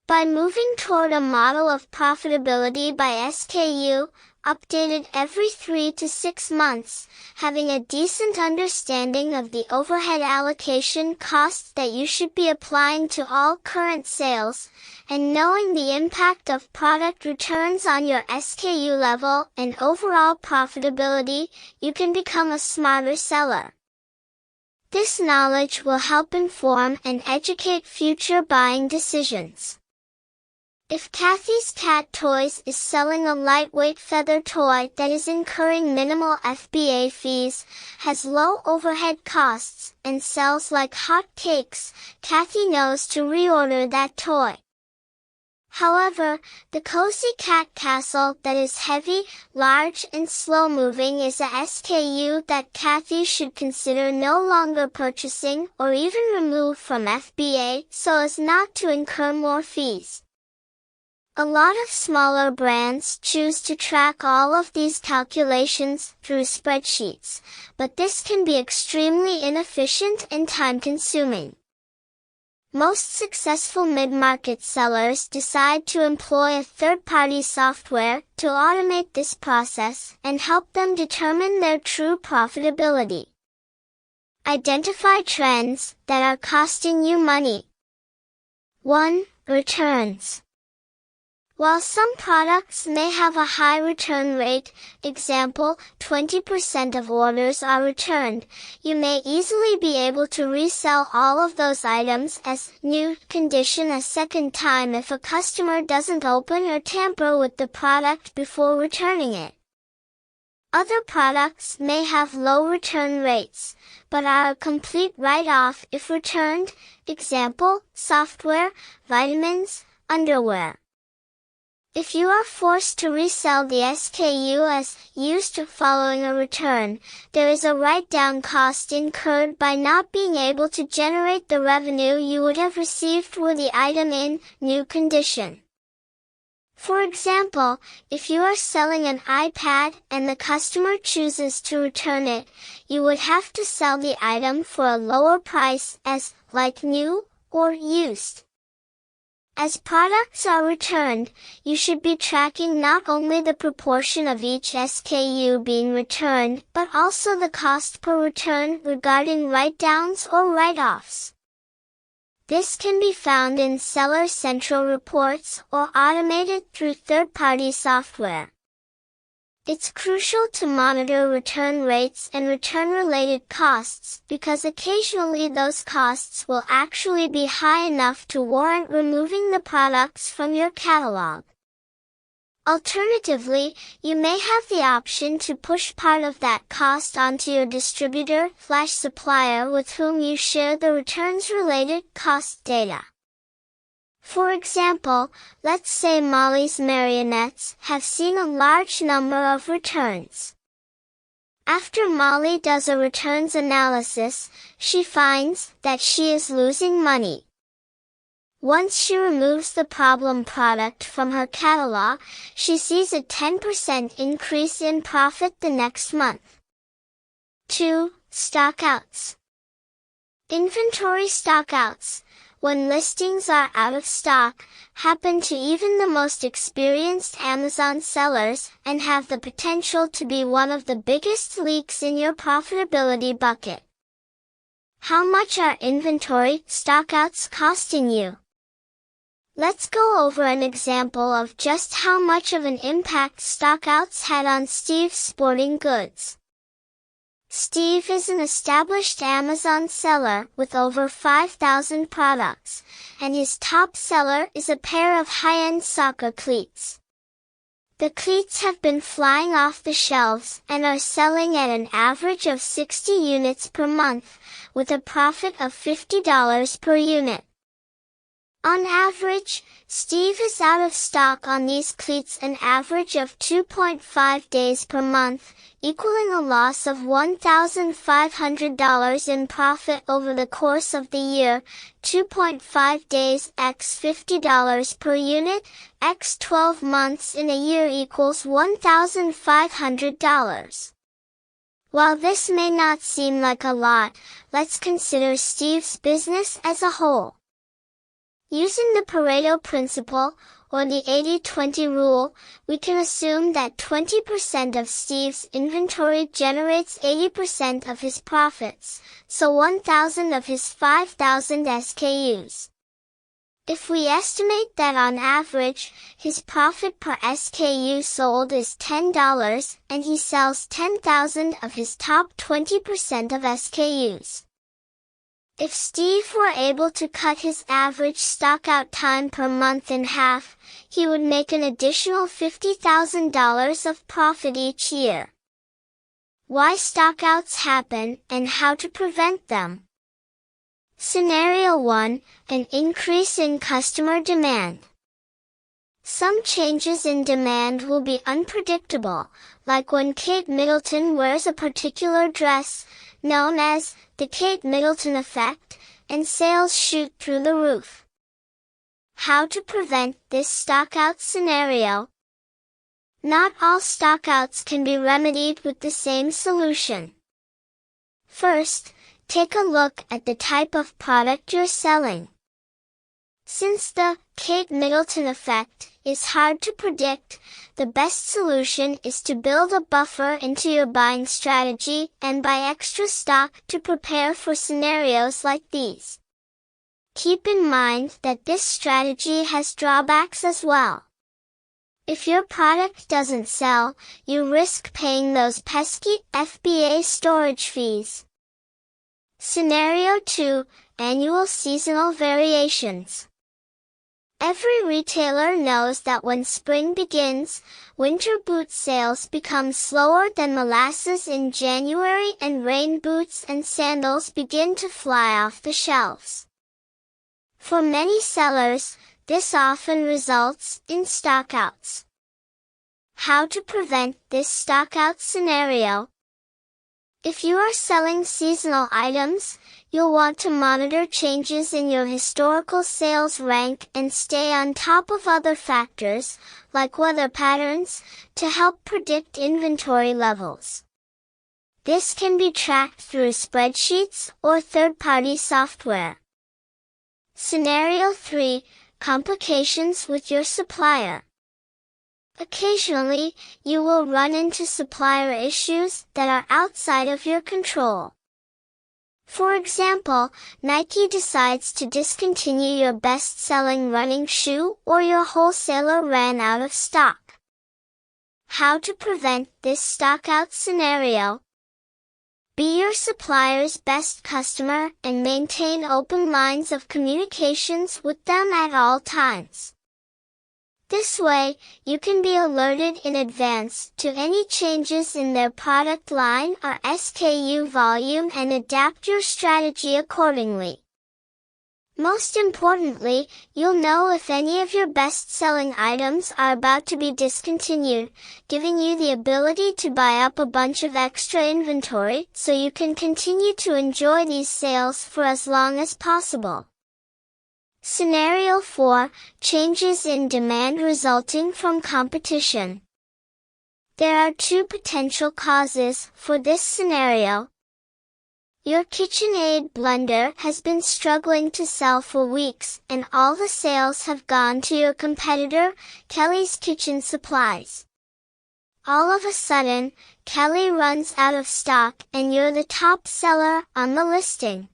By moving toward a model of profitability by SKU, updated every 3 to 6 months, having a decent understanding of the overhead allocation costs that you should be applying to all current sales, and knowing the impact of product returns on your SKU level and overall profitability, you can become a smarter seller. This knowledge will help inform and educate future buying decisions. If Kathy's Cat Toys is selling a lightweight feather toy that is incurring minimal FBA fees, has low overhead costs, and sells like hot cakes, Kathy knows to reorder that toy. However, the Cozy Cat Castle that is heavy, large, and slow-moving is a SKU that Kathy should consider no longer purchasing or even remove from FBA so as not to incur more fees. A lot of smaller brands choose to track all of these calculations through spreadsheets, but this can be extremely inefficient and time-consuming. Most successful mid-market sellers decide to employ a third-party software to automate this process and help them determine their true profitability. Identify trends that are costing you money. 1. Returns. While some products may have a high return rate, example, 20% of orders are returned, you may easily be able to resell all of those items as new condition a second time if a customer doesn't open or tamper with the product before returning it. Other products may have low return rates, but are a complete write-off if returned, example, software, vitamins, underwear. If you are forced to resell the SKU as used following a return, there is a write-down cost incurred by not being able to generate the revenue you would have received were the item in new condition. For example, if you are selling an iPad and the customer chooses to return it, you would have to sell the item for a lower price as like new or used. As products are returned, you should be tracking not only the proportion of each SKU being returned, but also the cost per return regarding write-downs or write-offs. This can be found in Seller Central reports or automated through third-party software. It's crucial to monitor return rates and return-related costs because occasionally those costs will actually be high enough to warrant removing the products from your catalog. Alternatively, you may have the option to push part of that cost onto your distributor/supplier with whom you share the returns-related cost data. For example, let's say Molly's marionettes have seen a large number of returns. After Molly does a returns analysis, she finds that she is losing money. Once she removes the problem product from her catalog, she sees a 10% increase in profit the next month. 2. Stockouts. Inventory stockouts, when listings are out of stock, happen to even the most experienced Amazon sellers and have the potential to be one of the biggest leaks in your profitability bucket. How much are inventory stockouts costing you? Let's go over an example of just how much of an impact stockouts had on Steve's sporting goods. Steve is an established Amazon seller with over 5,000 products, and his top seller is a pair of high-end soccer cleats. The cleats have been flying off the shelves and are selling at an average of 60 units per month, with a profit of $50 per unit. On average, Steve is out of stock on these cleats an average of 2.5 days per month, equaling a loss of $1,500 in profit over the course of the year. 2.5 days x $50 per unit, x 12 months in a year equals $1,500. While this may not seem like a lot, let's consider Steve's business as a whole. Using the Pareto principle, or the 80-20 rule, we can assume that 20% of Steve's inventory generates 80% of his profits, so 1,000 of his 5,000 SKUs. If we estimate that on average, his profit per SKU sold is $10 and he sells 10,000 of his top 20% of SKUs. If Steve were able to cut his average stockout time per month in half, he would make an additional $50,000 of profit each year. Why stockouts happen and how to prevent them. Scenario 1, an increase in customer demand. Some changes in demand will be unpredictable, like when Kate Middleton wears a particular dress, known as the Kate Middleton effect, and sales shoot through the roof. How to prevent this stockout scenario? Not all stockouts can be remedied with the same solution. First, take a look at the type of product you're selling. Since the Kate Middleton effect is hard to predict, the best solution is to build a buffer into your buying strategy and buy extra stock to prepare for scenarios like these. Keep in mind that this strategy has drawbacks as well. If your product doesn't sell, you risk paying those pesky FBA storage fees. Scenario 2, annual seasonal variations. Every retailer knows that when spring begins, winter boot sales become slower than molasses in January and rain boots and sandals begin to fly off the shelves. For many sellers, this often results in stockouts. How to prevent this stockout scenario? If you are selling seasonal items, you'll want to monitor changes in your historical sales rank and stay on top of other factors, like weather patterns, to help predict inventory levels. This can be tracked through spreadsheets or third-party software. Scenario 3, complications with your supplier. Occasionally, you will run into supplier issues that are outside of your control. For example, Nike decides to discontinue your best-selling running shoe or your wholesaler ran out of stock. How to prevent this stockout scenario? Be your supplier's best customer and maintain open lines of communications with them at all times. This way, you can be alerted in advance to any changes in their product line or SKU volume and adapt your strategy accordingly. Most importantly, you'll know if any of your best-selling items are about to be discontinued, giving you the ability to buy up a bunch of extra inventory so you can continue to enjoy these sales for as long as possible. Scenario 4, changes in demand resulting from competition. There are two potential causes for this scenario. Your KitchenAid blender has been struggling to sell for weeks and all the sales have gone to your competitor, Kelly's Kitchen Supplies. All of a sudden, Kelly runs out of stock and you're the top seller on the listing.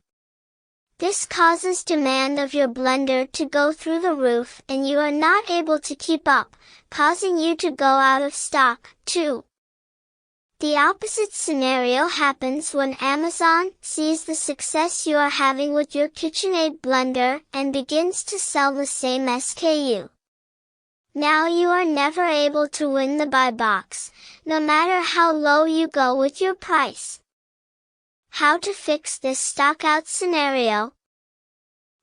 This causes demand of your blender to go through the roof and you are not able to keep up, causing you to go out of stock, too. The opposite scenario happens when Amazon sees the success you are having with your KitchenAid blender and begins to sell the same SKU. Now you are never able to win the buy box, no matter how low you go with your price. How to fix this stockout scenario?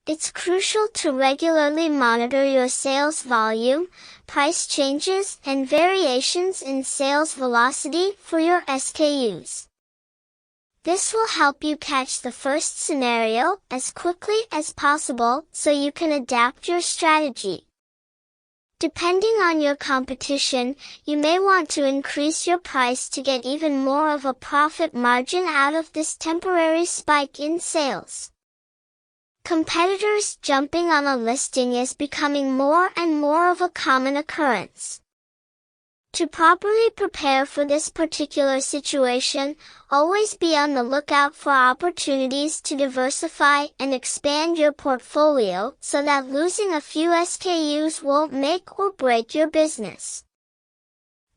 It's crucial to regularly monitor your sales volume, price changes, and variations in sales velocity for your SKUs. This will help you catch the first scenario as quickly as possible so you can adapt your strategy. Depending on your competition, you may want to increase your price to get even more of a profit margin out of this temporary spike in sales. Competitors jumping on a listing is becoming more and more of a common occurrence. To properly prepare for this particular situation, always be on the lookout for opportunities to diversify and expand your portfolio so that losing a few SKUs won't make or break your business.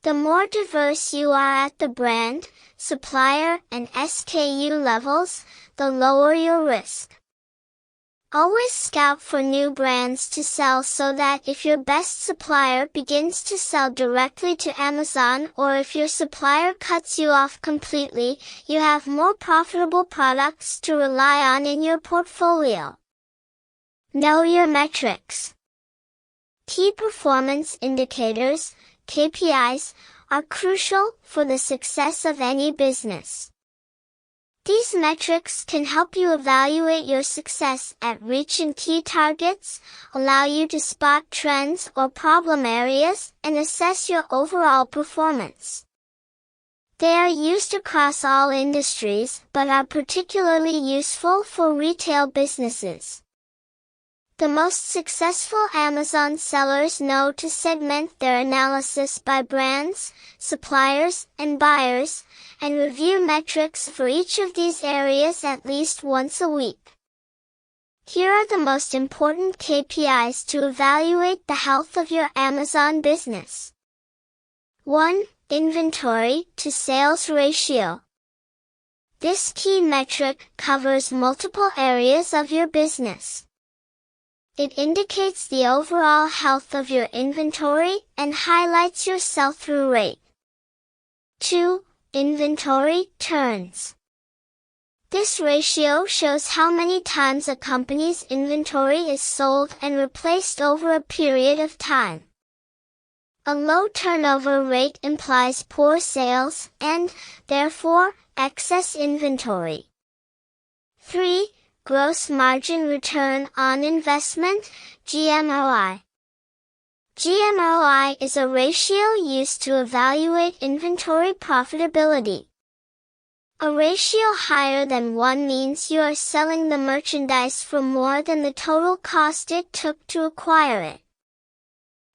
The more diverse you are at the brand, supplier, and SKU levels, the lower your risk. Always scout for new brands to sell so that if your best supplier begins to sell directly to Amazon or if your supplier cuts you off completely, you have more profitable products to rely on in your portfolio. Know your metrics. Key performance indicators, KPIs, are crucial for the success of any business. These metrics can help you evaluate your success at reaching key targets, allow you to spot trends or problem areas, and assess your overall performance. They are used across all industries, but are particularly useful for retail businesses. The most successful Amazon sellers know to segment their analysis by brands, suppliers, and buyers, and review metrics for each of these areas at least once a week. Here are the most important KPIs to evaluate the health of your Amazon business. 1. Inventory to sales ratio. This key metric covers multiple areas of your business. It indicates the overall health of your inventory and highlights your sell-through rate. 2. Inventory turns. This ratio shows how many times a company's inventory is sold and replaced over a period of time. A low turnover rate implies poor sales and, therefore, excess inventory. 3. Gross margin return on investment, GMROI. GMROI is a ratio used to evaluate inventory profitability. A ratio higher than 1 means you are selling the merchandise for more than the total cost it took to acquire it.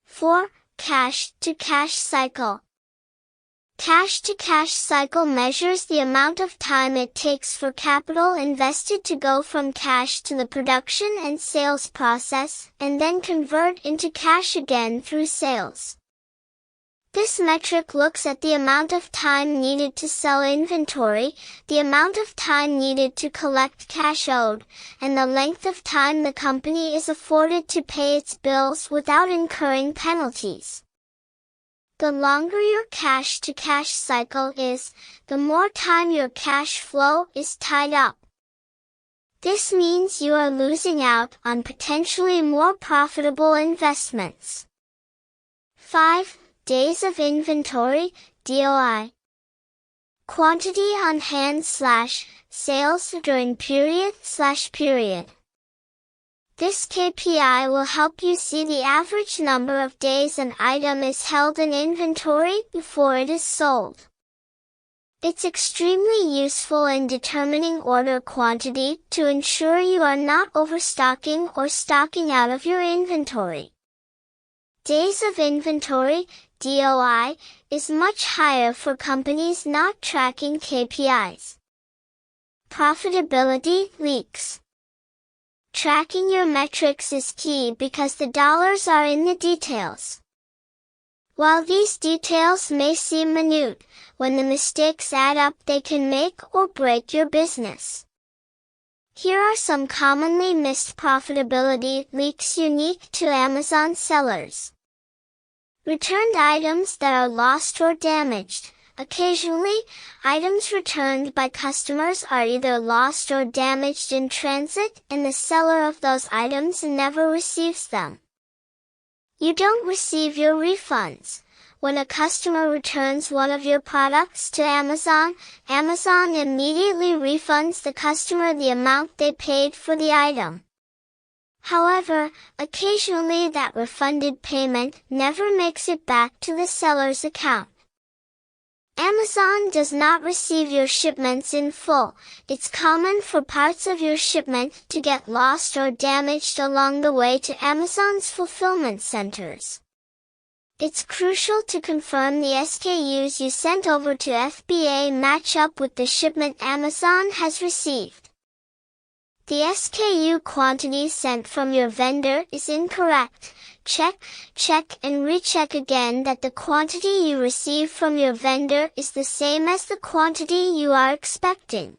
4. Cash-to-cash cycle. Cash-to-cash cycle measures the amount of time it takes for capital invested to go from cash to the production and sales process, and then convert into cash again through sales. This metric looks at the amount of time needed to sell inventory, the amount of time needed to collect cash owed, and the length of time the company is afforded to pay its bills without incurring penalties. The longer your cash-to-cash cycle is, the more time your cash flow is tied up. This means you are losing out on potentially more profitable investments. 5. Days of inventory, DOI. Quantity on hand / sales during period. This KPI will help you see the average number of days an item is held in inventory before it is sold. It's extremely useful in determining order quantity to ensure you are not overstocking or stocking out of your inventory. Days of inventory, DOI, is much higher for companies not tracking KPIs. Profitability leaks. Tracking your metrics is key because the dollars are in the details. While these details may seem minute, when the mistakes add up they can make or break your business. Here are some commonly missed profitability leaks unique to Amazon sellers. Returned items that are lost or damaged. Occasionally, items returned by customers are either lost or damaged in transit, and the seller of those items never receives them. You don't receive your refunds. When a customer returns one of your products to Amazon, Amazon immediately refunds the customer the amount they paid for the item. However, occasionally that refunded payment never makes it back to the seller's account. Amazon does not receive your shipments in full. It's common for parts of your shipment to get lost or damaged along the way to Amazon's fulfillment centers. It's crucial to confirm the SKUs you sent over to FBA match up with the shipment Amazon has received. The SKU quantity sent from your vendor is incorrect. Check and recheck again that the quantity you receive from your vendor is the same as the quantity you are expecting.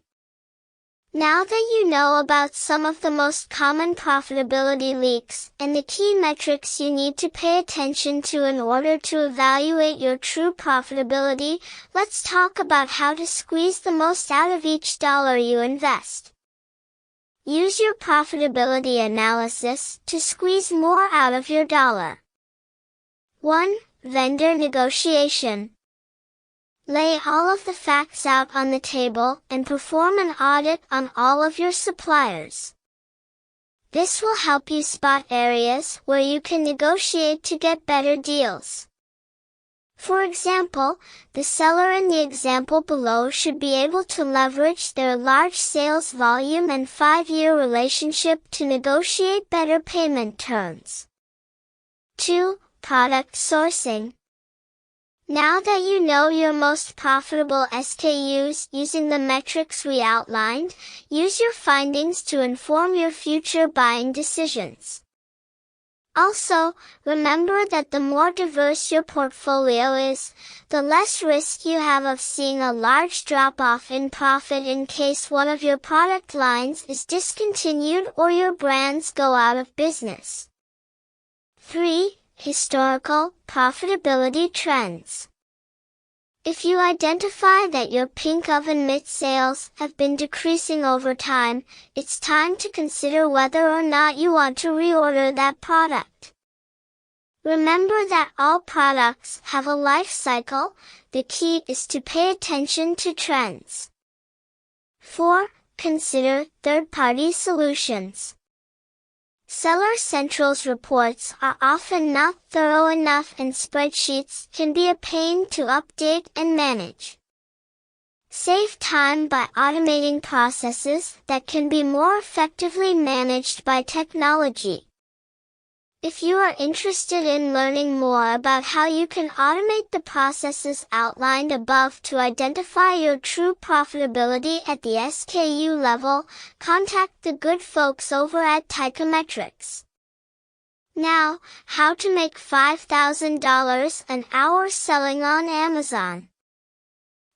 Now that you know about some of the most common profitability leaks and the key metrics you need to pay attention to in order to evaluate your true profitability, let's talk about how to squeeze the most out of each dollar you invest. Use your profitability analysis to squeeze more out of your dollar. 1. Vendor negotiation. Lay all of the facts out on the table and perform an audit on all of your suppliers. This will help you spot areas where you can negotiate to get better deals. For example, the seller in the example below should be able to leverage their large sales volume and 5-year relationship to negotiate better payment terms. 2. Product sourcing. Now that you know your most profitable SKUs using the metrics we outlined, use your findings to inform your future buying decisions. Also, remember that the more diverse your portfolio is, the less risk you have of seeing a large drop-off in profit in case one of your product lines is discontinued or your brands go out of business. 3. Historical profitability trends. If you identify that your pink oven mitt sales have been decreasing over time, it's time to consider whether or not you want to reorder that product. Remember that all products have a life cycle. The key is to pay attention to trends. 4. Consider third-party solutions. Seller Central's reports are often not thorough enough and spreadsheets can be a pain to update and manage. Save time by automating processes that can be more effectively managed by technology. If you are interested in learning more about how you can automate the processes outlined above to identify your true profitability at the SKU level, contact the good folks over at Tycometrics. Now, how to make $5,000 an hour selling on Amazon.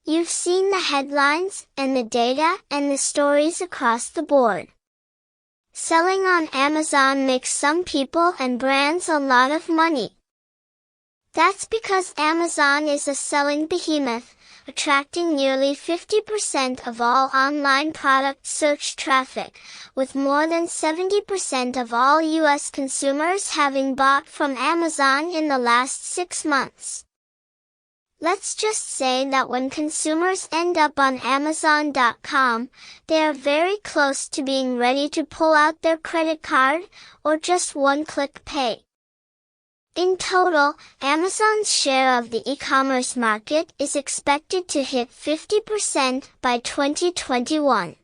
You've seen the headlines and the data and the stories across the board. Selling on Amazon makes some people and brands a lot of money. That's because Amazon is a selling behemoth, attracting nearly 50% of all online product search traffic, with more than 70% of all U.S. consumers having bought from Amazon in the last 6 months. Let's just say that when consumers end up on Amazon.com, they are very close to being ready to pull out their credit card, or just one-click pay. In total, Amazon's share of the e-commerce market is expected to hit 50% by 2021.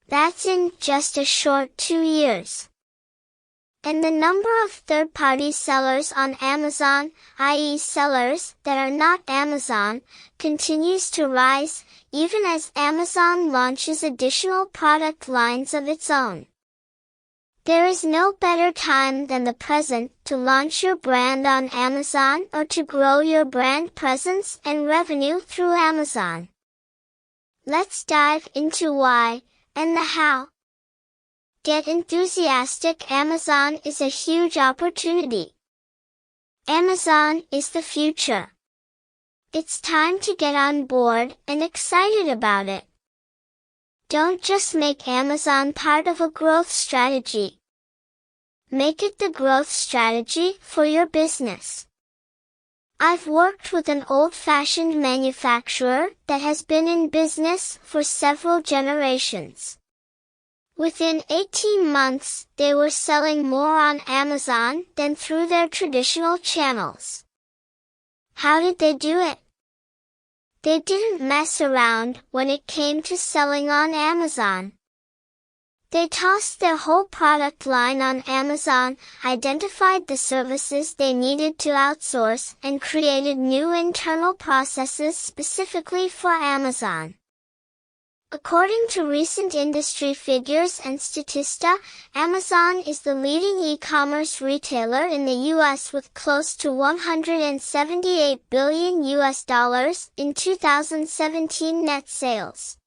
That's in just a short 2 years. And the number of third-party sellers on Amazon, i.e. sellers that are not Amazon, continues to rise, even as Amazon launches additional product lines of its own. There is no better time than the present to launch your brand on Amazon or to grow your brand presence and revenue through Amazon. Let's dive into why and the how. Get enthusiastic. Amazon is a huge opportunity. Amazon is the future. It's time to get on board and excited about it. Don't just make Amazon part of a growth strategy. Make it the growth strategy for your business. I've worked with an old-fashioned manufacturer that has been in business for several generations. Within 18 months, they were selling more on Amazon than through their traditional channels. How did they do it? They didn't mess around when it came to selling on Amazon. They tossed their whole product line on Amazon, identified the services they needed to outsource, and created new internal processes specifically for Amazon. According to recent industry figures and Statista, Amazon is the leading e-commerce retailer in the U.S. with close to $178 billion in 2017 net sales.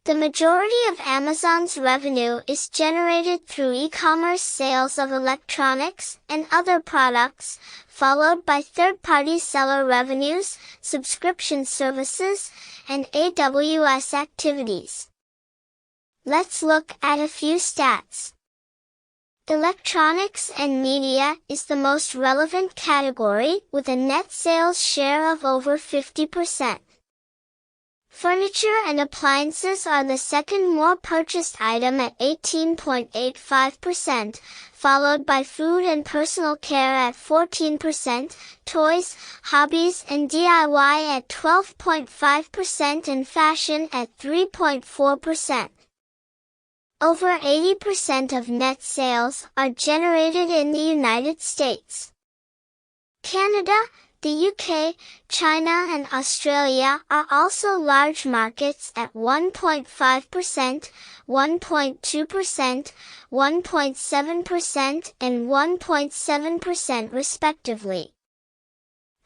The majority of Amazon's revenue is generated through e-commerce sales of electronics and other products, followed by third-party seller revenues, subscription services, and AWS activities. Let's look at a few stats. Electronics and media is the most relevant category with a net sales share of over 50%. Furniture and appliances are the second more purchased item at 18.85%, followed by food and personal care at 14%, toys, hobbies and DIY at 12.5% and fashion at 3.4%. Over 80% of net sales are generated in the United States. Canada, the UK, China and Australia are also large markets at 1.5%, 1.2%, 1.7% and 1.7% respectively.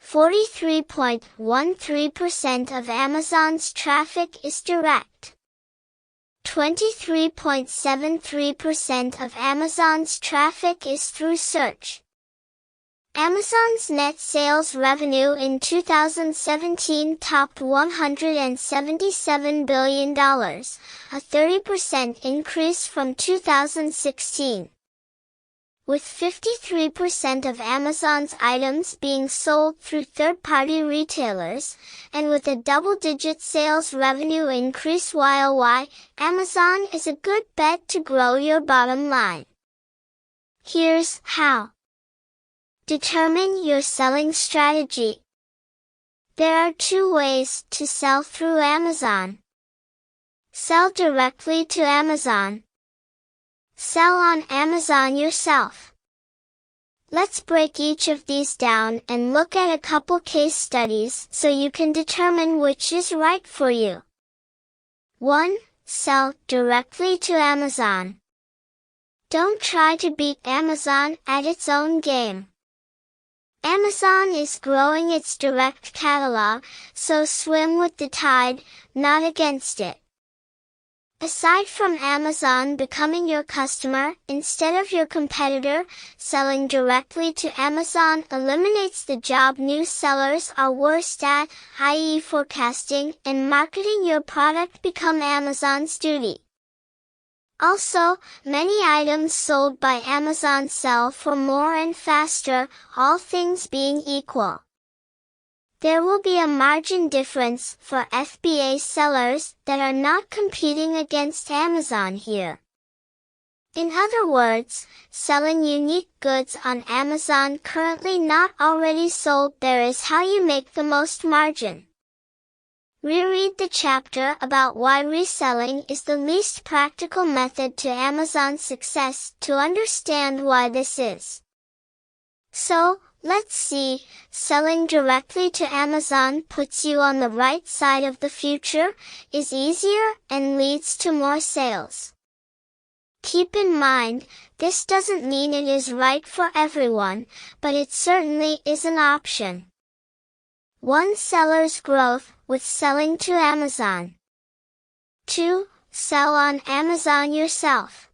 43.13% of Amazon's traffic is direct. 23.73% of Amazon's traffic is through search. Amazon's net sales revenue in 2017 topped $177 billion, a 30% increase from 2016. With 53% of Amazon's items being sold through third-party retailers, and with a double-digit sales revenue increase YoY, Amazon is a good bet to grow your bottom line. Here's how. Determine your selling strategy. There are two ways to sell through Amazon. Sell directly to Amazon. Sell on Amazon yourself. Let's break each of these down and look at a couple case studies so you can determine which is right for you. 1. Sell directly to Amazon. Don't try to beat Amazon at its own game. Amazon is growing its direct catalog, so swim with the tide, not against it. Aside from Amazon becoming your customer instead of your competitor, selling directly to Amazon eliminates the job new sellers are worst at, i.e. forecasting and marketing your product become Amazon's duty. Also, many items sold by Amazon sell for more and faster, all things being equal. There will be a margin difference for FBA sellers that are not competing against Amazon here. In other words, selling unique goods on Amazon currently not already sold there is how you make the most margin. Reread the chapter about why reselling is the least practical method to Amazon's success to understand why this is. So, let's see, selling directly to Amazon puts you on the right side of the future, is easier, and leads to more sales. Keep in mind, this doesn't mean it is right for everyone, but it certainly is an option. 1. Seller's growth with selling to Amazon. 2. Sell on Amazon yourself.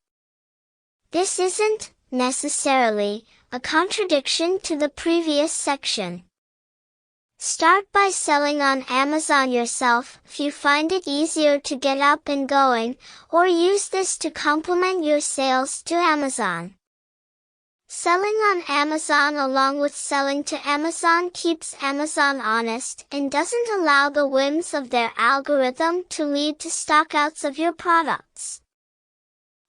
This isn't, necessarily, a contradiction to the previous section. Start by selling on Amazon yourself if you find it easier to get up and going, or use this to complement your sales to Amazon. Selling on Amazon along with selling to Amazon keeps Amazon honest and doesn't allow the whims of their algorithm to lead to stockouts of your products.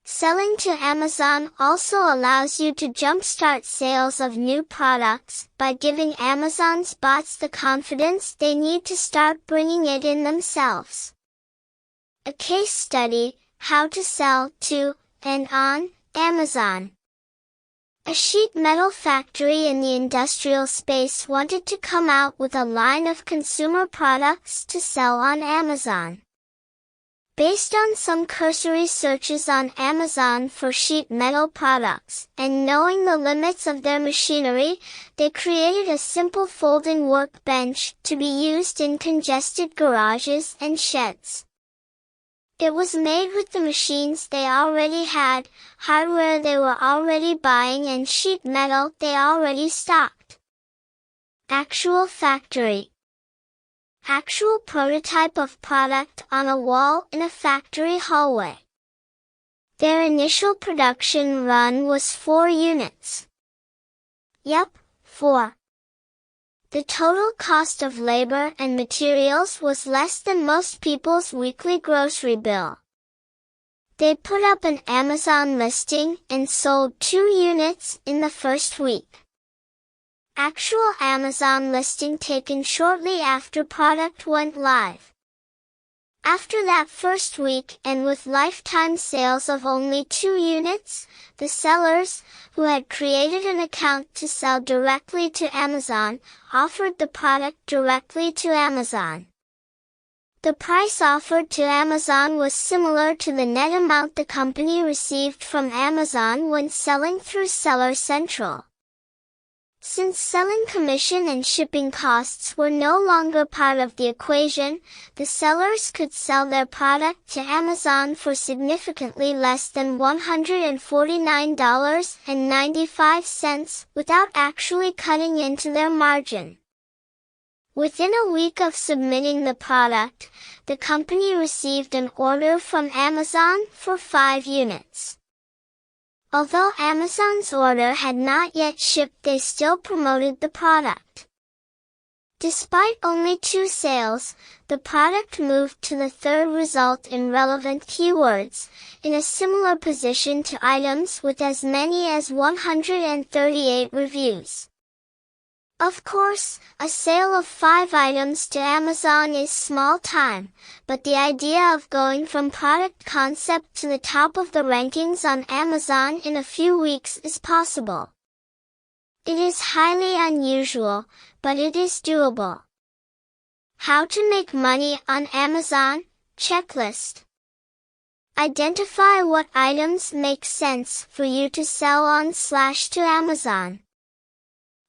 Selling to Amazon also allows you to jumpstart sales of new products by giving Amazon's bots the confidence they need to start bringing it in themselves. A case study, how to sell to and on Amazon. A sheet metal factory in the industrial space wanted to come out with a line of consumer products to sell on Amazon. Based on some cursory searches on Amazon for sheet metal products, and knowing the limits of their machinery, they created a simple folding workbench to be used in congested garages and sheds. It was made with the machines they already had, hardware they were already buying, and sheet metal they already stocked. Actual factory. Actual prototype of product on a wall in a factory hallway. Their initial production run was 4 units. Yep, 4. The total cost of labor and materials was less than most people's weekly grocery bill. They put up an Amazon listing and sold 2 units in the first week. Actual Amazon listing taken shortly after product went live. After that first week, and with lifetime sales of only 2 units, the sellers, who had created an account to sell directly to Amazon, offered the product directly to Amazon. The price offered to Amazon was similar to the net amount the company received from Amazon when selling through Seller Central. Since selling commission and shipping costs were no longer part of the equation, the sellers could sell their product to Amazon for significantly less than $149.95 without actually cutting into their margin. Within a week of submitting the product, the company received an order from Amazon for 5 units. Although Amazon's order had not yet shipped, they still promoted the product. Despite only 2 sales, the product moved to the 3rd result in relevant keywords, in a similar position to items with as many as 138 reviews. Of course, a sale of 5 items to Amazon is small time, but the idea of going from product concept to the top of the rankings on Amazon in a few weeks is possible. It is highly unusual, but it is doable. How to make money on Amazon? Checklist. Identify what items make sense for you to sell on/to Amazon.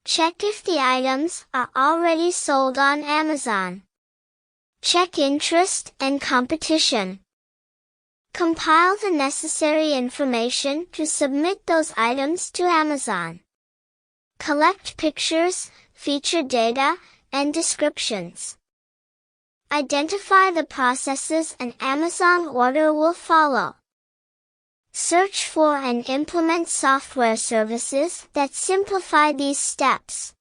Check if the items are already sold on Amazon. Check interest and competition. Compile the necessary information to submit those items to Amazon. Collect pictures, feature data, and descriptions. Identify the processes an Amazon order will follow. Search for and implement software services that simplify these steps.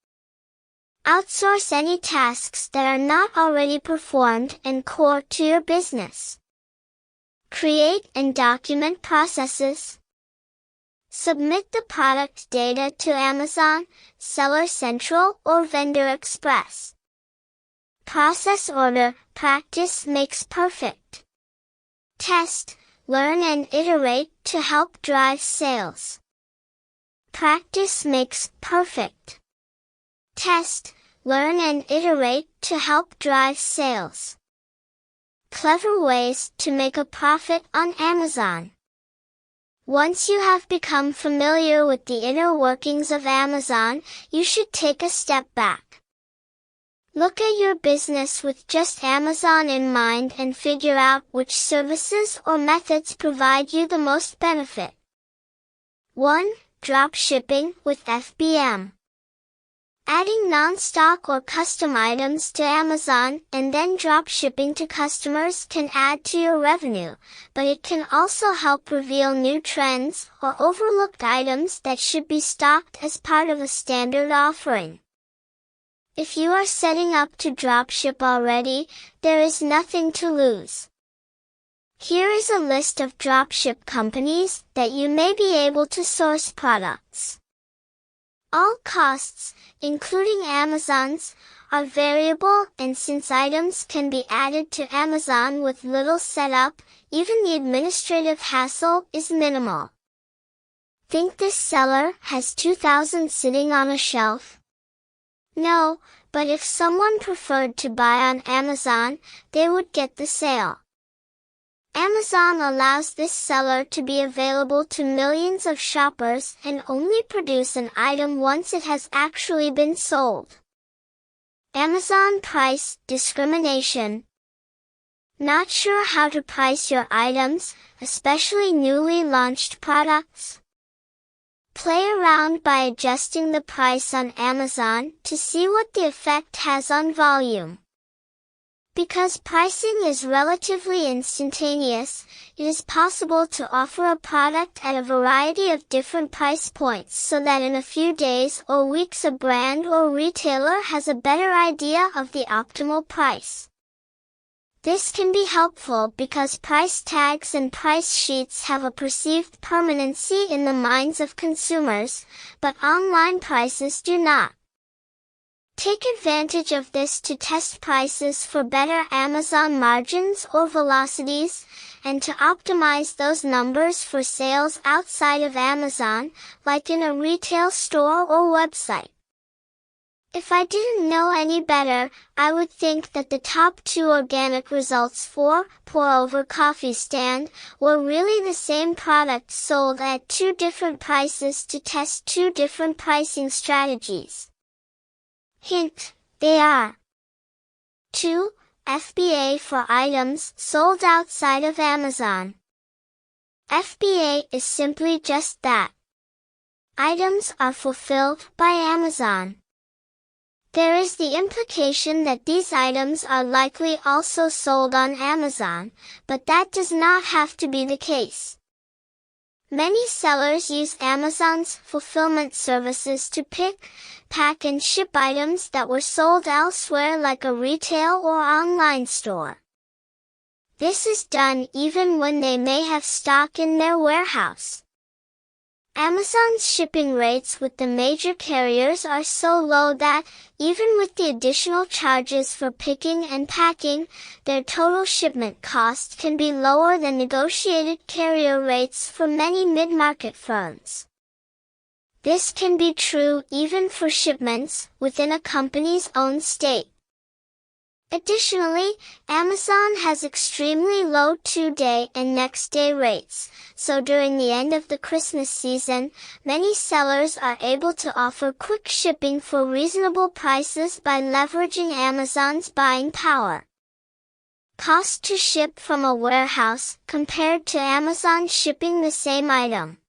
Outsource any tasks that are not already performed and core to your business. Create and document processes. Submit the product data to Amazon, Seller Central, or Vendor Express. Process order. Practice makes perfect. Test, learn and iterate to help drive sales. Practice makes perfect. Test, learn and iterate to help drive sales. Clever ways to make a profit on Amazon. Once you have become familiar with the inner workings of Amazon, you should take a step back. Look at your business with just Amazon in mind and figure out which services or methods provide you the most benefit. 1. Drop shipping with FBM. Adding non-stock or custom items to Amazon and then drop shipping to customers can add to your revenue, but it can also help reveal new trends or overlooked items that should be stocked as part of a standard offering. If you are setting up to dropship already, there is nothing to lose. Here is a list of dropship companies that you may be able to source products. All costs, including Amazon's, are variable, and since items can be added to Amazon with little setup, even the administrative hassle is minimal. Think this seller has 2,000 sitting on a shelf? No, but if someone preferred to buy on Amazon, they would get the sale. Amazon allows this seller to be available to millions of shoppers and only produce an item once it has actually been sold. Amazon price discrimination. Not sure how to price your items, especially newly launched products? Play around by adjusting the price on Amazon to see what the effect has on volume. Because pricing is relatively instantaneous, it is possible to offer a product at a variety of different price points so that in a few days or weeks a brand or retailer has a better idea of the optimal price. This can be helpful because price tags and price sheets have a perceived permanency in the minds of consumers, but online prices do not. Take advantage of this to test prices for better Amazon margins or velocities, and to optimize those numbers for sales outside of Amazon, like in a retail store or website. If I didn't know any better, I would think that the top 2 organic results for pour-over coffee stand were really the same product sold at 2 different prices to test 2 different pricing strategies. Hint, they are 2. FBA for items sold outside of Amazon. FBA is simply just that. Items are fulfilled by Amazon. There is the implication that these items are likely also sold on Amazon, but that does not have to be the case. Many sellers use Amazon's fulfillment services to pick, pack and ship items that were sold elsewhere like a retail or online store. This is done even when they may have stock in their warehouse. Amazon's shipping rates with the major carriers are so low that, even with the additional charges for picking and packing, their total shipment cost can be lower than negotiated carrier rates for many mid-market firms. This can be true even for shipments within a company's own state. Additionally, Amazon has extremely low 2-day and next-day rates, so during the end of the Christmas season, many sellers are able to offer quick shipping for reasonable prices by leveraging Amazon's buying power. Cost to ship from a warehouse compared to Amazon shipping the same item.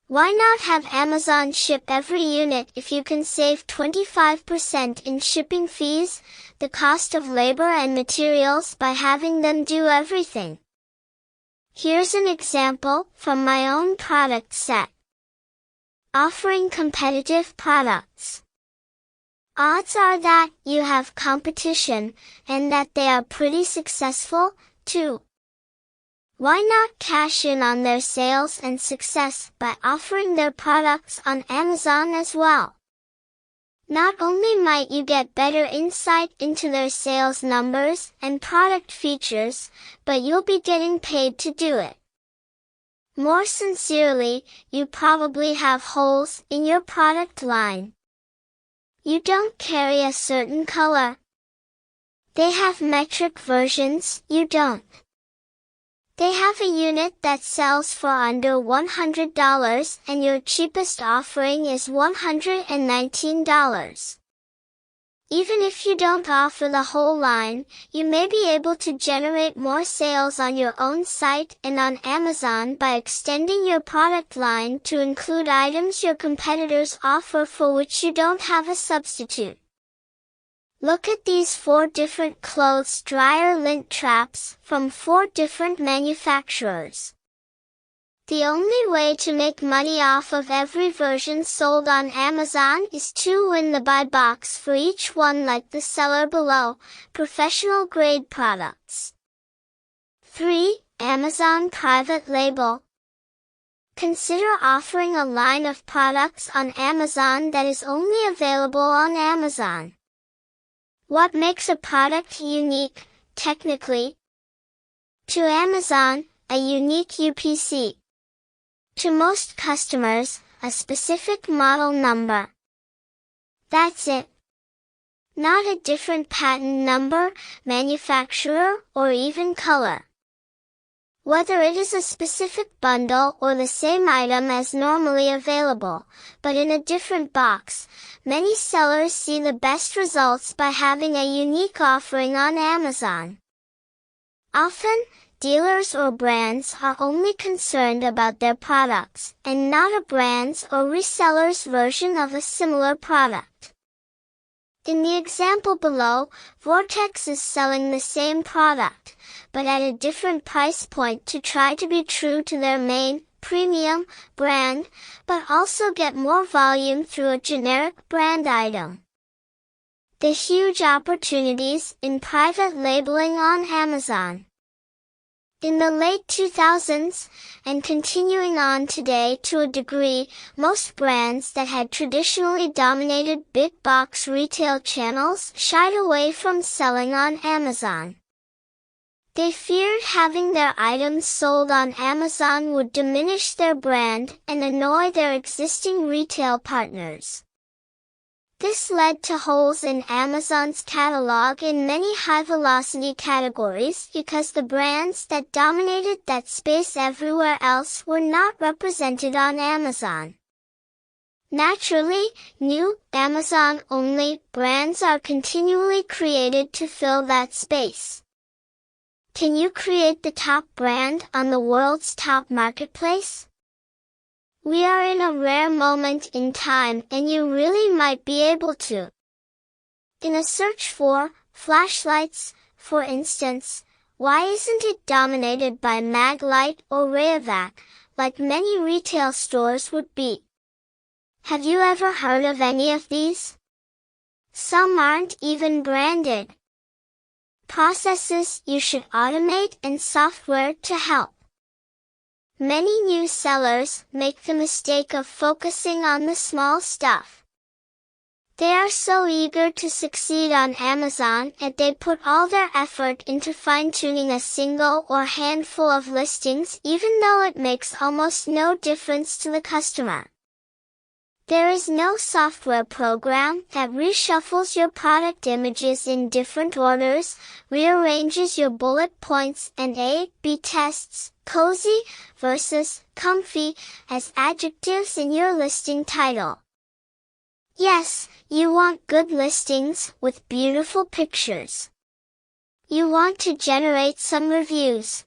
Why not have Amazon ship every unit if you can save 25% in shipping fees, the cost of labor and materials by having them do everything? Here's an example from my own product set. Offering competitive products. Odds are that you have competition, and that they are pretty successful, too. Why not cash in on their sales and success by offering their products on Amazon as well? Not only might you get better insight into their sales numbers and product features, but you'll be getting paid to do it. More sincerely, you probably have holes in your product line. You don't carry a certain color. They have metric versions, you don't. They have a unit that sells for under $100 and your cheapest offering is $119. Even if you don't offer the whole line, you may be able to generate more sales on your own site and on Amazon by extending your product line to include items your competitors offer for which you don't have a substitute. Look at these 4 different clothes dryer lint traps from 4 different manufacturers. The only way to make money off of every version sold on Amazon is to win the buy box for each one like the seller below, professional grade products. 3. Amazon Private Label. Consider offering a line of products on Amazon that is only available on Amazon. What makes a product unique, technically? To Amazon, a unique UPC. To most customers, a specific model number. That's it. Not a different patent number, manufacturer, or even color. Whether it is a specific bundle or the same item as normally available, but in a different box, many sellers see the best results by having a unique offering on Amazon. Often, dealers or brands are only concerned about their products, and not a brand's or reseller's version of a similar product. In the example below, Vortex is selling the same product, but at a different price point to try to be true to their main, premium, brand, but also get more volume through a generic brand item. The huge opportunities in private labeling on Amazon. In the late 2000s, and continuing on today to a degree, most brands that had traditionally dominated big box retail channels shied away from selling on Amazon. They feared having their items sold on Amazon would diminish their brand and annoy their existing retail partners. This led to holes in Amazon's catalog in many high-velocity categories because the brands that dominated that space everywhere else were not represented on Amazon. Naturally, new, Amazon-only brands are continually created to fill that space. Can you create the top brand on the world's top marketplace? We are in a rare moment in time and you really might be able to. In a search for flashlights, for instance, why isn't it dominated by Maglite or Rayovac, like many retail stores would be? Have you ever heard of any of these? Some aren't even branded. Processes you should automate and software to help. Many new sellers make the mistake of focusing on the small stuff. They are so eager to succeed on Amazon that they put all their effort into fine-tuning a single or handful of listings even though it makes almost no difference to the customer. There is no software program that reshuffles your product images in different orders, rearranges your bullet points and A/B tests cozy versus comfy as adjectives in your listing title. Yes, you want good listings with beautiful pictures. You want to generate some reviews.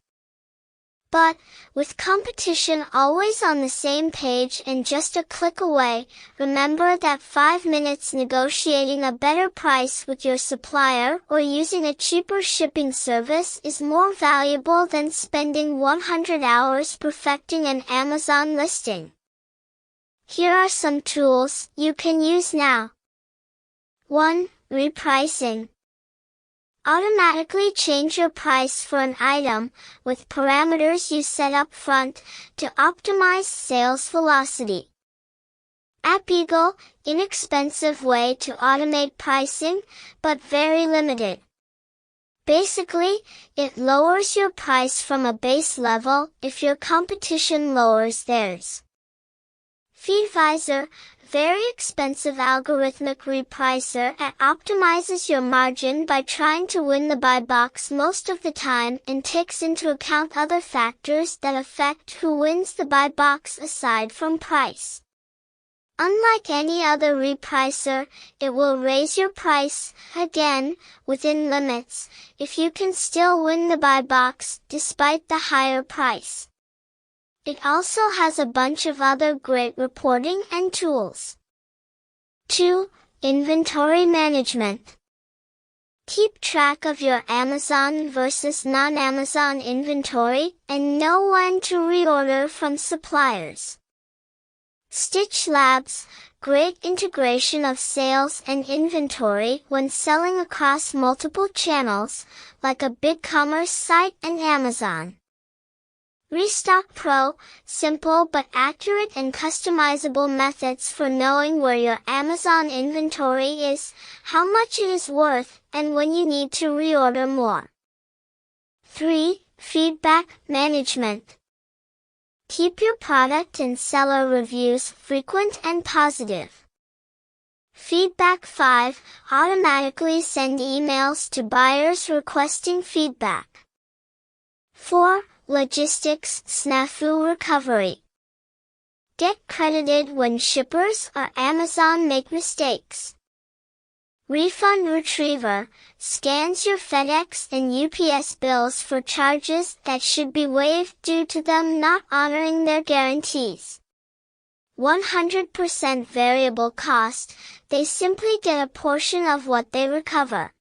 But, with competition always on the same page and just a click away, remember that 5 minutes negotiating a better price with your supplier or using a cheaper shipping service is more valuable than spending 100 hours perfecting an Amazon listing. Here are some tools you can use now. 1. Repricing. Automatically change your price for an item, with parameters you set up front, to optimize sales velocity. AppEagle, inexpensive way to automate pricing, but very limited. Basically, it lowers your price from a base level if your competition lowers theirs. Feedvisor, very expensive algorithmic repricer that optimizes your margin by trying to win the buy box most of the time and takes into account other factors that affect who wins the buy box aside from price. Unlike any other repricer, it will raise your price, again, within limits, if you can still win the buy box despite the higher price. It also has a bunch of other great reporting and tools. 2. Inventory management. Keep track of your Amazon versus non-Amazon inventory and know when to reorder from suppliers. Stitch Labs, great integration of sales and inventory when selling across multiple channels, like a BigCommerce site and Amazon. Restock Pro, simple but accurate and customizable methods for knowing where your Amazon inventory is, how much it is worth, and when you need to reorder more. 3. Feedback management. Keep your product and seller reviews frequent and positive. Feedback 5. Automatically send emails to buyers requesting feedback. 4. Logistics snafu recovery. Get credited when shippers or Amazon make mistakes. Refund Retriever scans your FedEx and UPS bills for charges that should be waived due to them not honoring their guarantees. 100% variable cost, they simply get a portion of what they recover.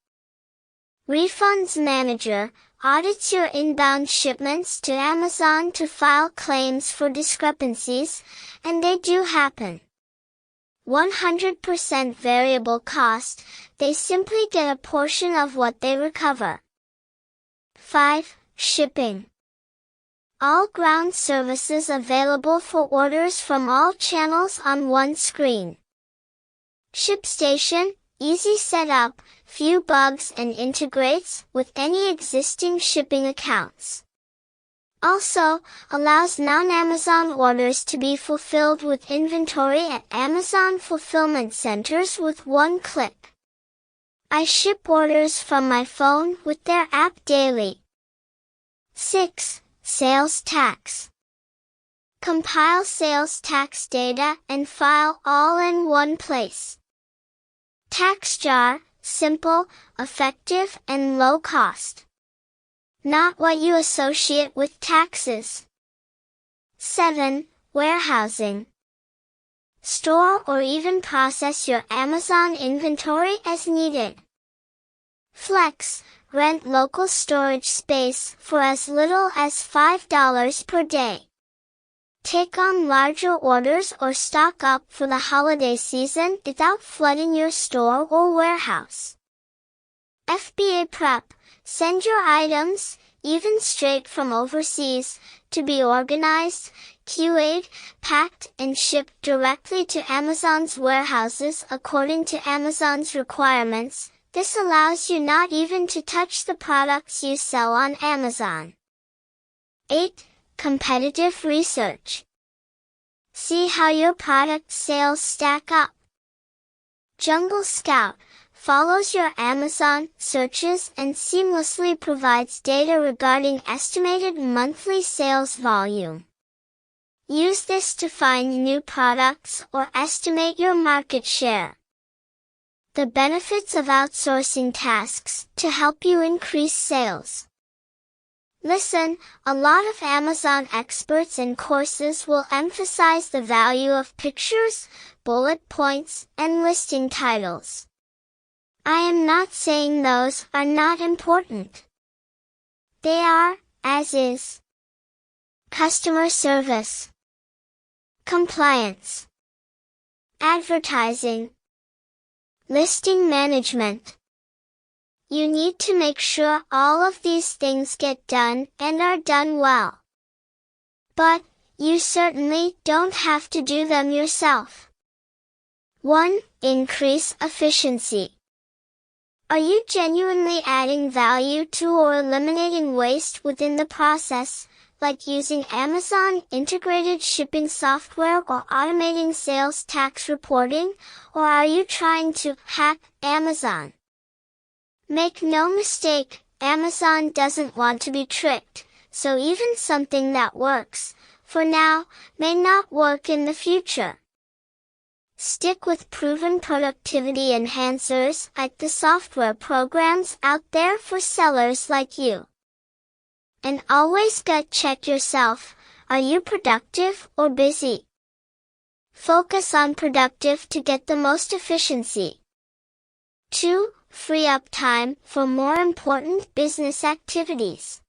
Refunds Manager audits your inbound shipments to Amazon to file claims for discrepancies, and they do happen. 100% variable cost, they simply get a portion of what they recover. 5. Shipping. All ground services available for orders from all channels on one screen. ShipStation, easy setup, few bugs and integrates with any existing shipping accounts. Also, allows non-Amazon orders to be fulfilled with inventory at Amazon fulfillment centers with one click. I ship orders from my phone with their app daily. 6. Sales tax. Compile sales tax data and file all in one place. TaxJar, simple, effective, and low cost. Not what you associate with taxes. 7. Warehousing. Store or even process your Amazon inventory as needed. Flex, rent local storage space for as little as $5 per day. Take on larger orders or stock up for the holiday season without flooding your store or warehouse. FBA Prep, send your items, even straight from overseas, to be organized, QA'd, packed, and shipped directly to Amazon's warehouses according to Amazon's requirements. This allows you not even to touch the products you sell on Amazon. 8. Competitive research. See how your product sales stack up. Jungle Scout follows your Amazon searches and seamlessly provides data regarding estimated monthly sales volume. Use this to find new products or estimate your market share. The benefits of outsourcing tasks to help you increase sales. Listen, a lot of Amazon experts and courses will emphasize the value of pictures, bullet points, and listing titles. I am not saying those are not important. They are, as is. Customer service. Compliance. Advertising. Listing management. You need to make sure all of these things get done and are done well. But, you certainly don't have to do them yourself. 1. Increase efficiency. Are you genuinely adding value to or eliminating waste within the process, like using Amazon integrated shipping software or automating sales tax reporting, or are you trying to hack Amazon? Make no mistake, Amazon doesn't want to be tricked, so even something that works, for now, may not work in the future. Stick with proven productivity enhancers like the software programs out there for sellers like you. And always gut check yourself, are you productive or busy? Focus on productive to get the most efficiency. 2. Free up time for more important business activities.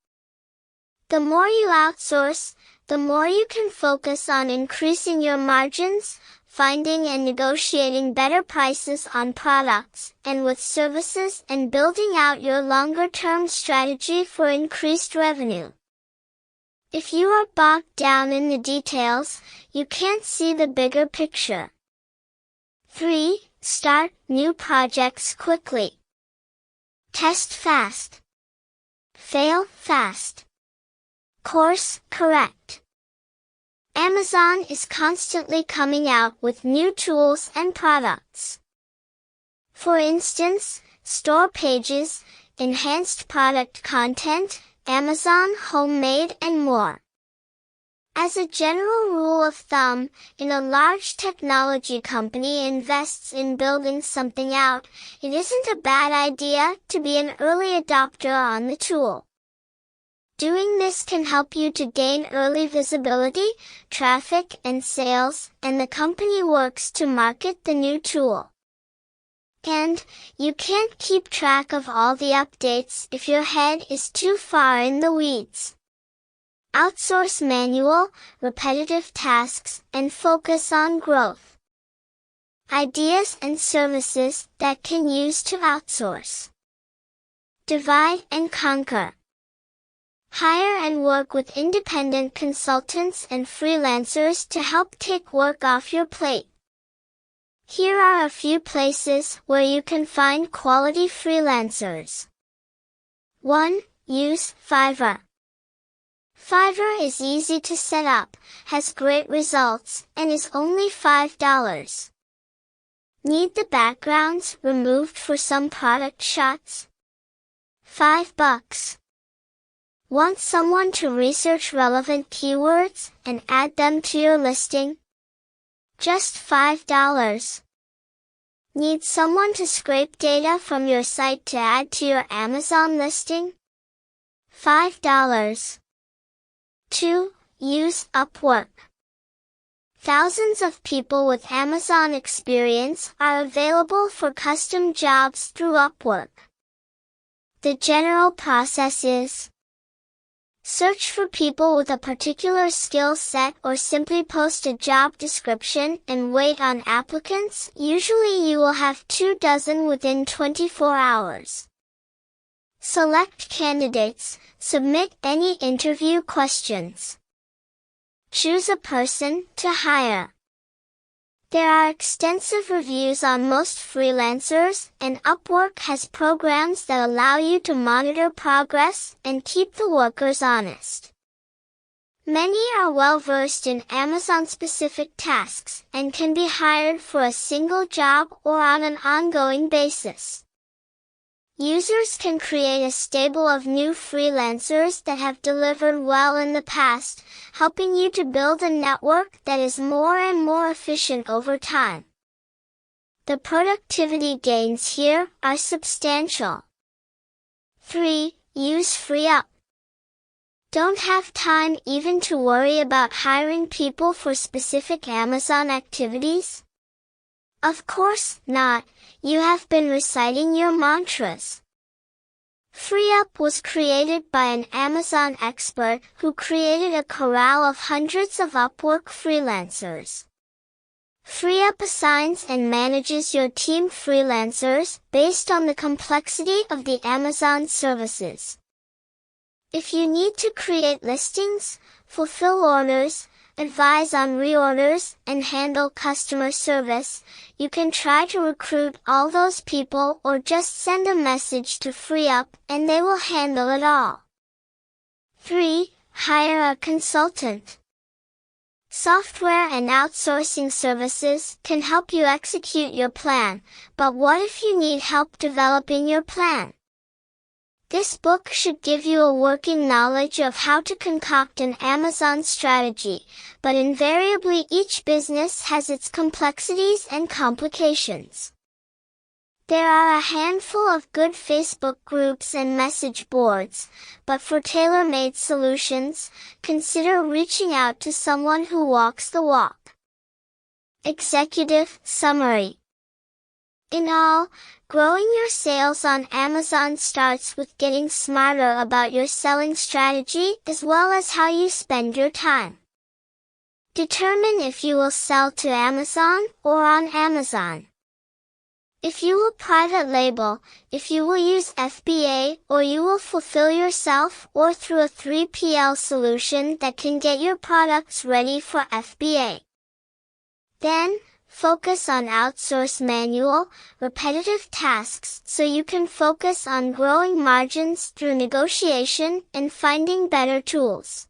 The more you outsource, the more you can focus on increasing your margins, finding and negotiating better prices on products and with services, and building out your longer-term strategy for increased revenue. If you are bogged down in the details, you can't see the bigger picture. 3. Start new projects quickly. Test fast. Fail fast. Course correct. Amazon is constantly coming out with new tools and products. For instance, store pages, enhanced product content, Amazon Homemade, and more. As a general rule of thumb, if a large technology company invests in building something out, it isn't a bad idea to be an early adopter on the tool. Doing this can help you to gain early visibility, traffic, and sales, and the company works to market the new tool. And you can't keep track of all the updates if your head is too far in the weeds. Outsource manual, repetitive tasks, and focus on growth. Ideas and services that can use to outsource. Divide and conquer. Hire and work with independent consultants and freelancers to help take work off your plate. Here are a few places where you can find quality freelancers. 1. Use Fiverr. Fiverr is easy to set up, has great results, and is only $5. Need the backgrounds removed for some product shots? $5. Want someone to research relevant keywords and add them to your listing? Just $5. Need someone to scrape data from your site to add to your Amazon listing? $5. 2. Use Upwork. Thousands of people with Amazon experience are available for custom jobs through Upwork. The general process is: search for people with a particular skill set or simply post a job description and wait on applicants. Usually you will have 24 within 24 hours. Select candidates, submit any interview questions. Choose a person to hire. There are extensive reviews on most freelancers, and Upwork has programs that allow you to monitor progress and keep the workers honest. Many are well-versed in Amazon-specific tasks and can be hired for a single job or on an ongoing basis. Users can create a stable of new freelancers that have delivered well in the past, helping you to build a network that is more and more efficient over time. The productivity gains here are substantial. 3. Use FreeUp. Don't have time even to worry about hiring people for specific Amazon activities? Of course not. You have been reciting your mantras. FreeUp was created by an Amazon expert who created a corral of hundreds of Upwork freelancers. FreeUp assigns and manages your team freelancers based on the complexity of the Amazon services. If you need to create listings, fulfill orders, advise on reorders, and handle customer service, you can try to recruit all those people or just send a message to FreeUp and they will handle it all. 3. Hire a consultant. Software and outsourcing services can help you execute your plan, but what if you need help developing your plan? This book should give you a working knowledge of how to concoct an Amazon strategy, but invariably each business has its complexities and complications. There are a handful of good Facebook groups and message boards, but for tailor-made solutions, consider reaching out to someone who walks the walk. Executive Summary. In all, growing your sales on Amazon starts with getting smarter about your selling strategy as well as how you spend your time. Determine if you will sell to Amazon or on Amazon. If you will private label, if you will use FBA, or you will fulfill yourself or through a 3PL solution that can get your products ready for FBA. Then, focus on outsource manual, repetitive tasks so you can focus on growing margins through negotiation and finding better tools.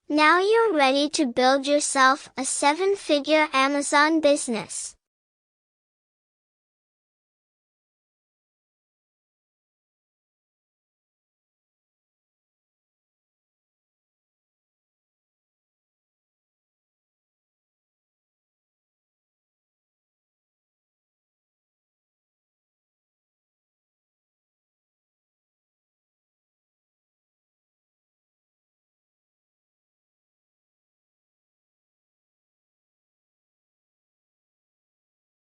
Now you're ready to build yourself a 7-figure Amazon business.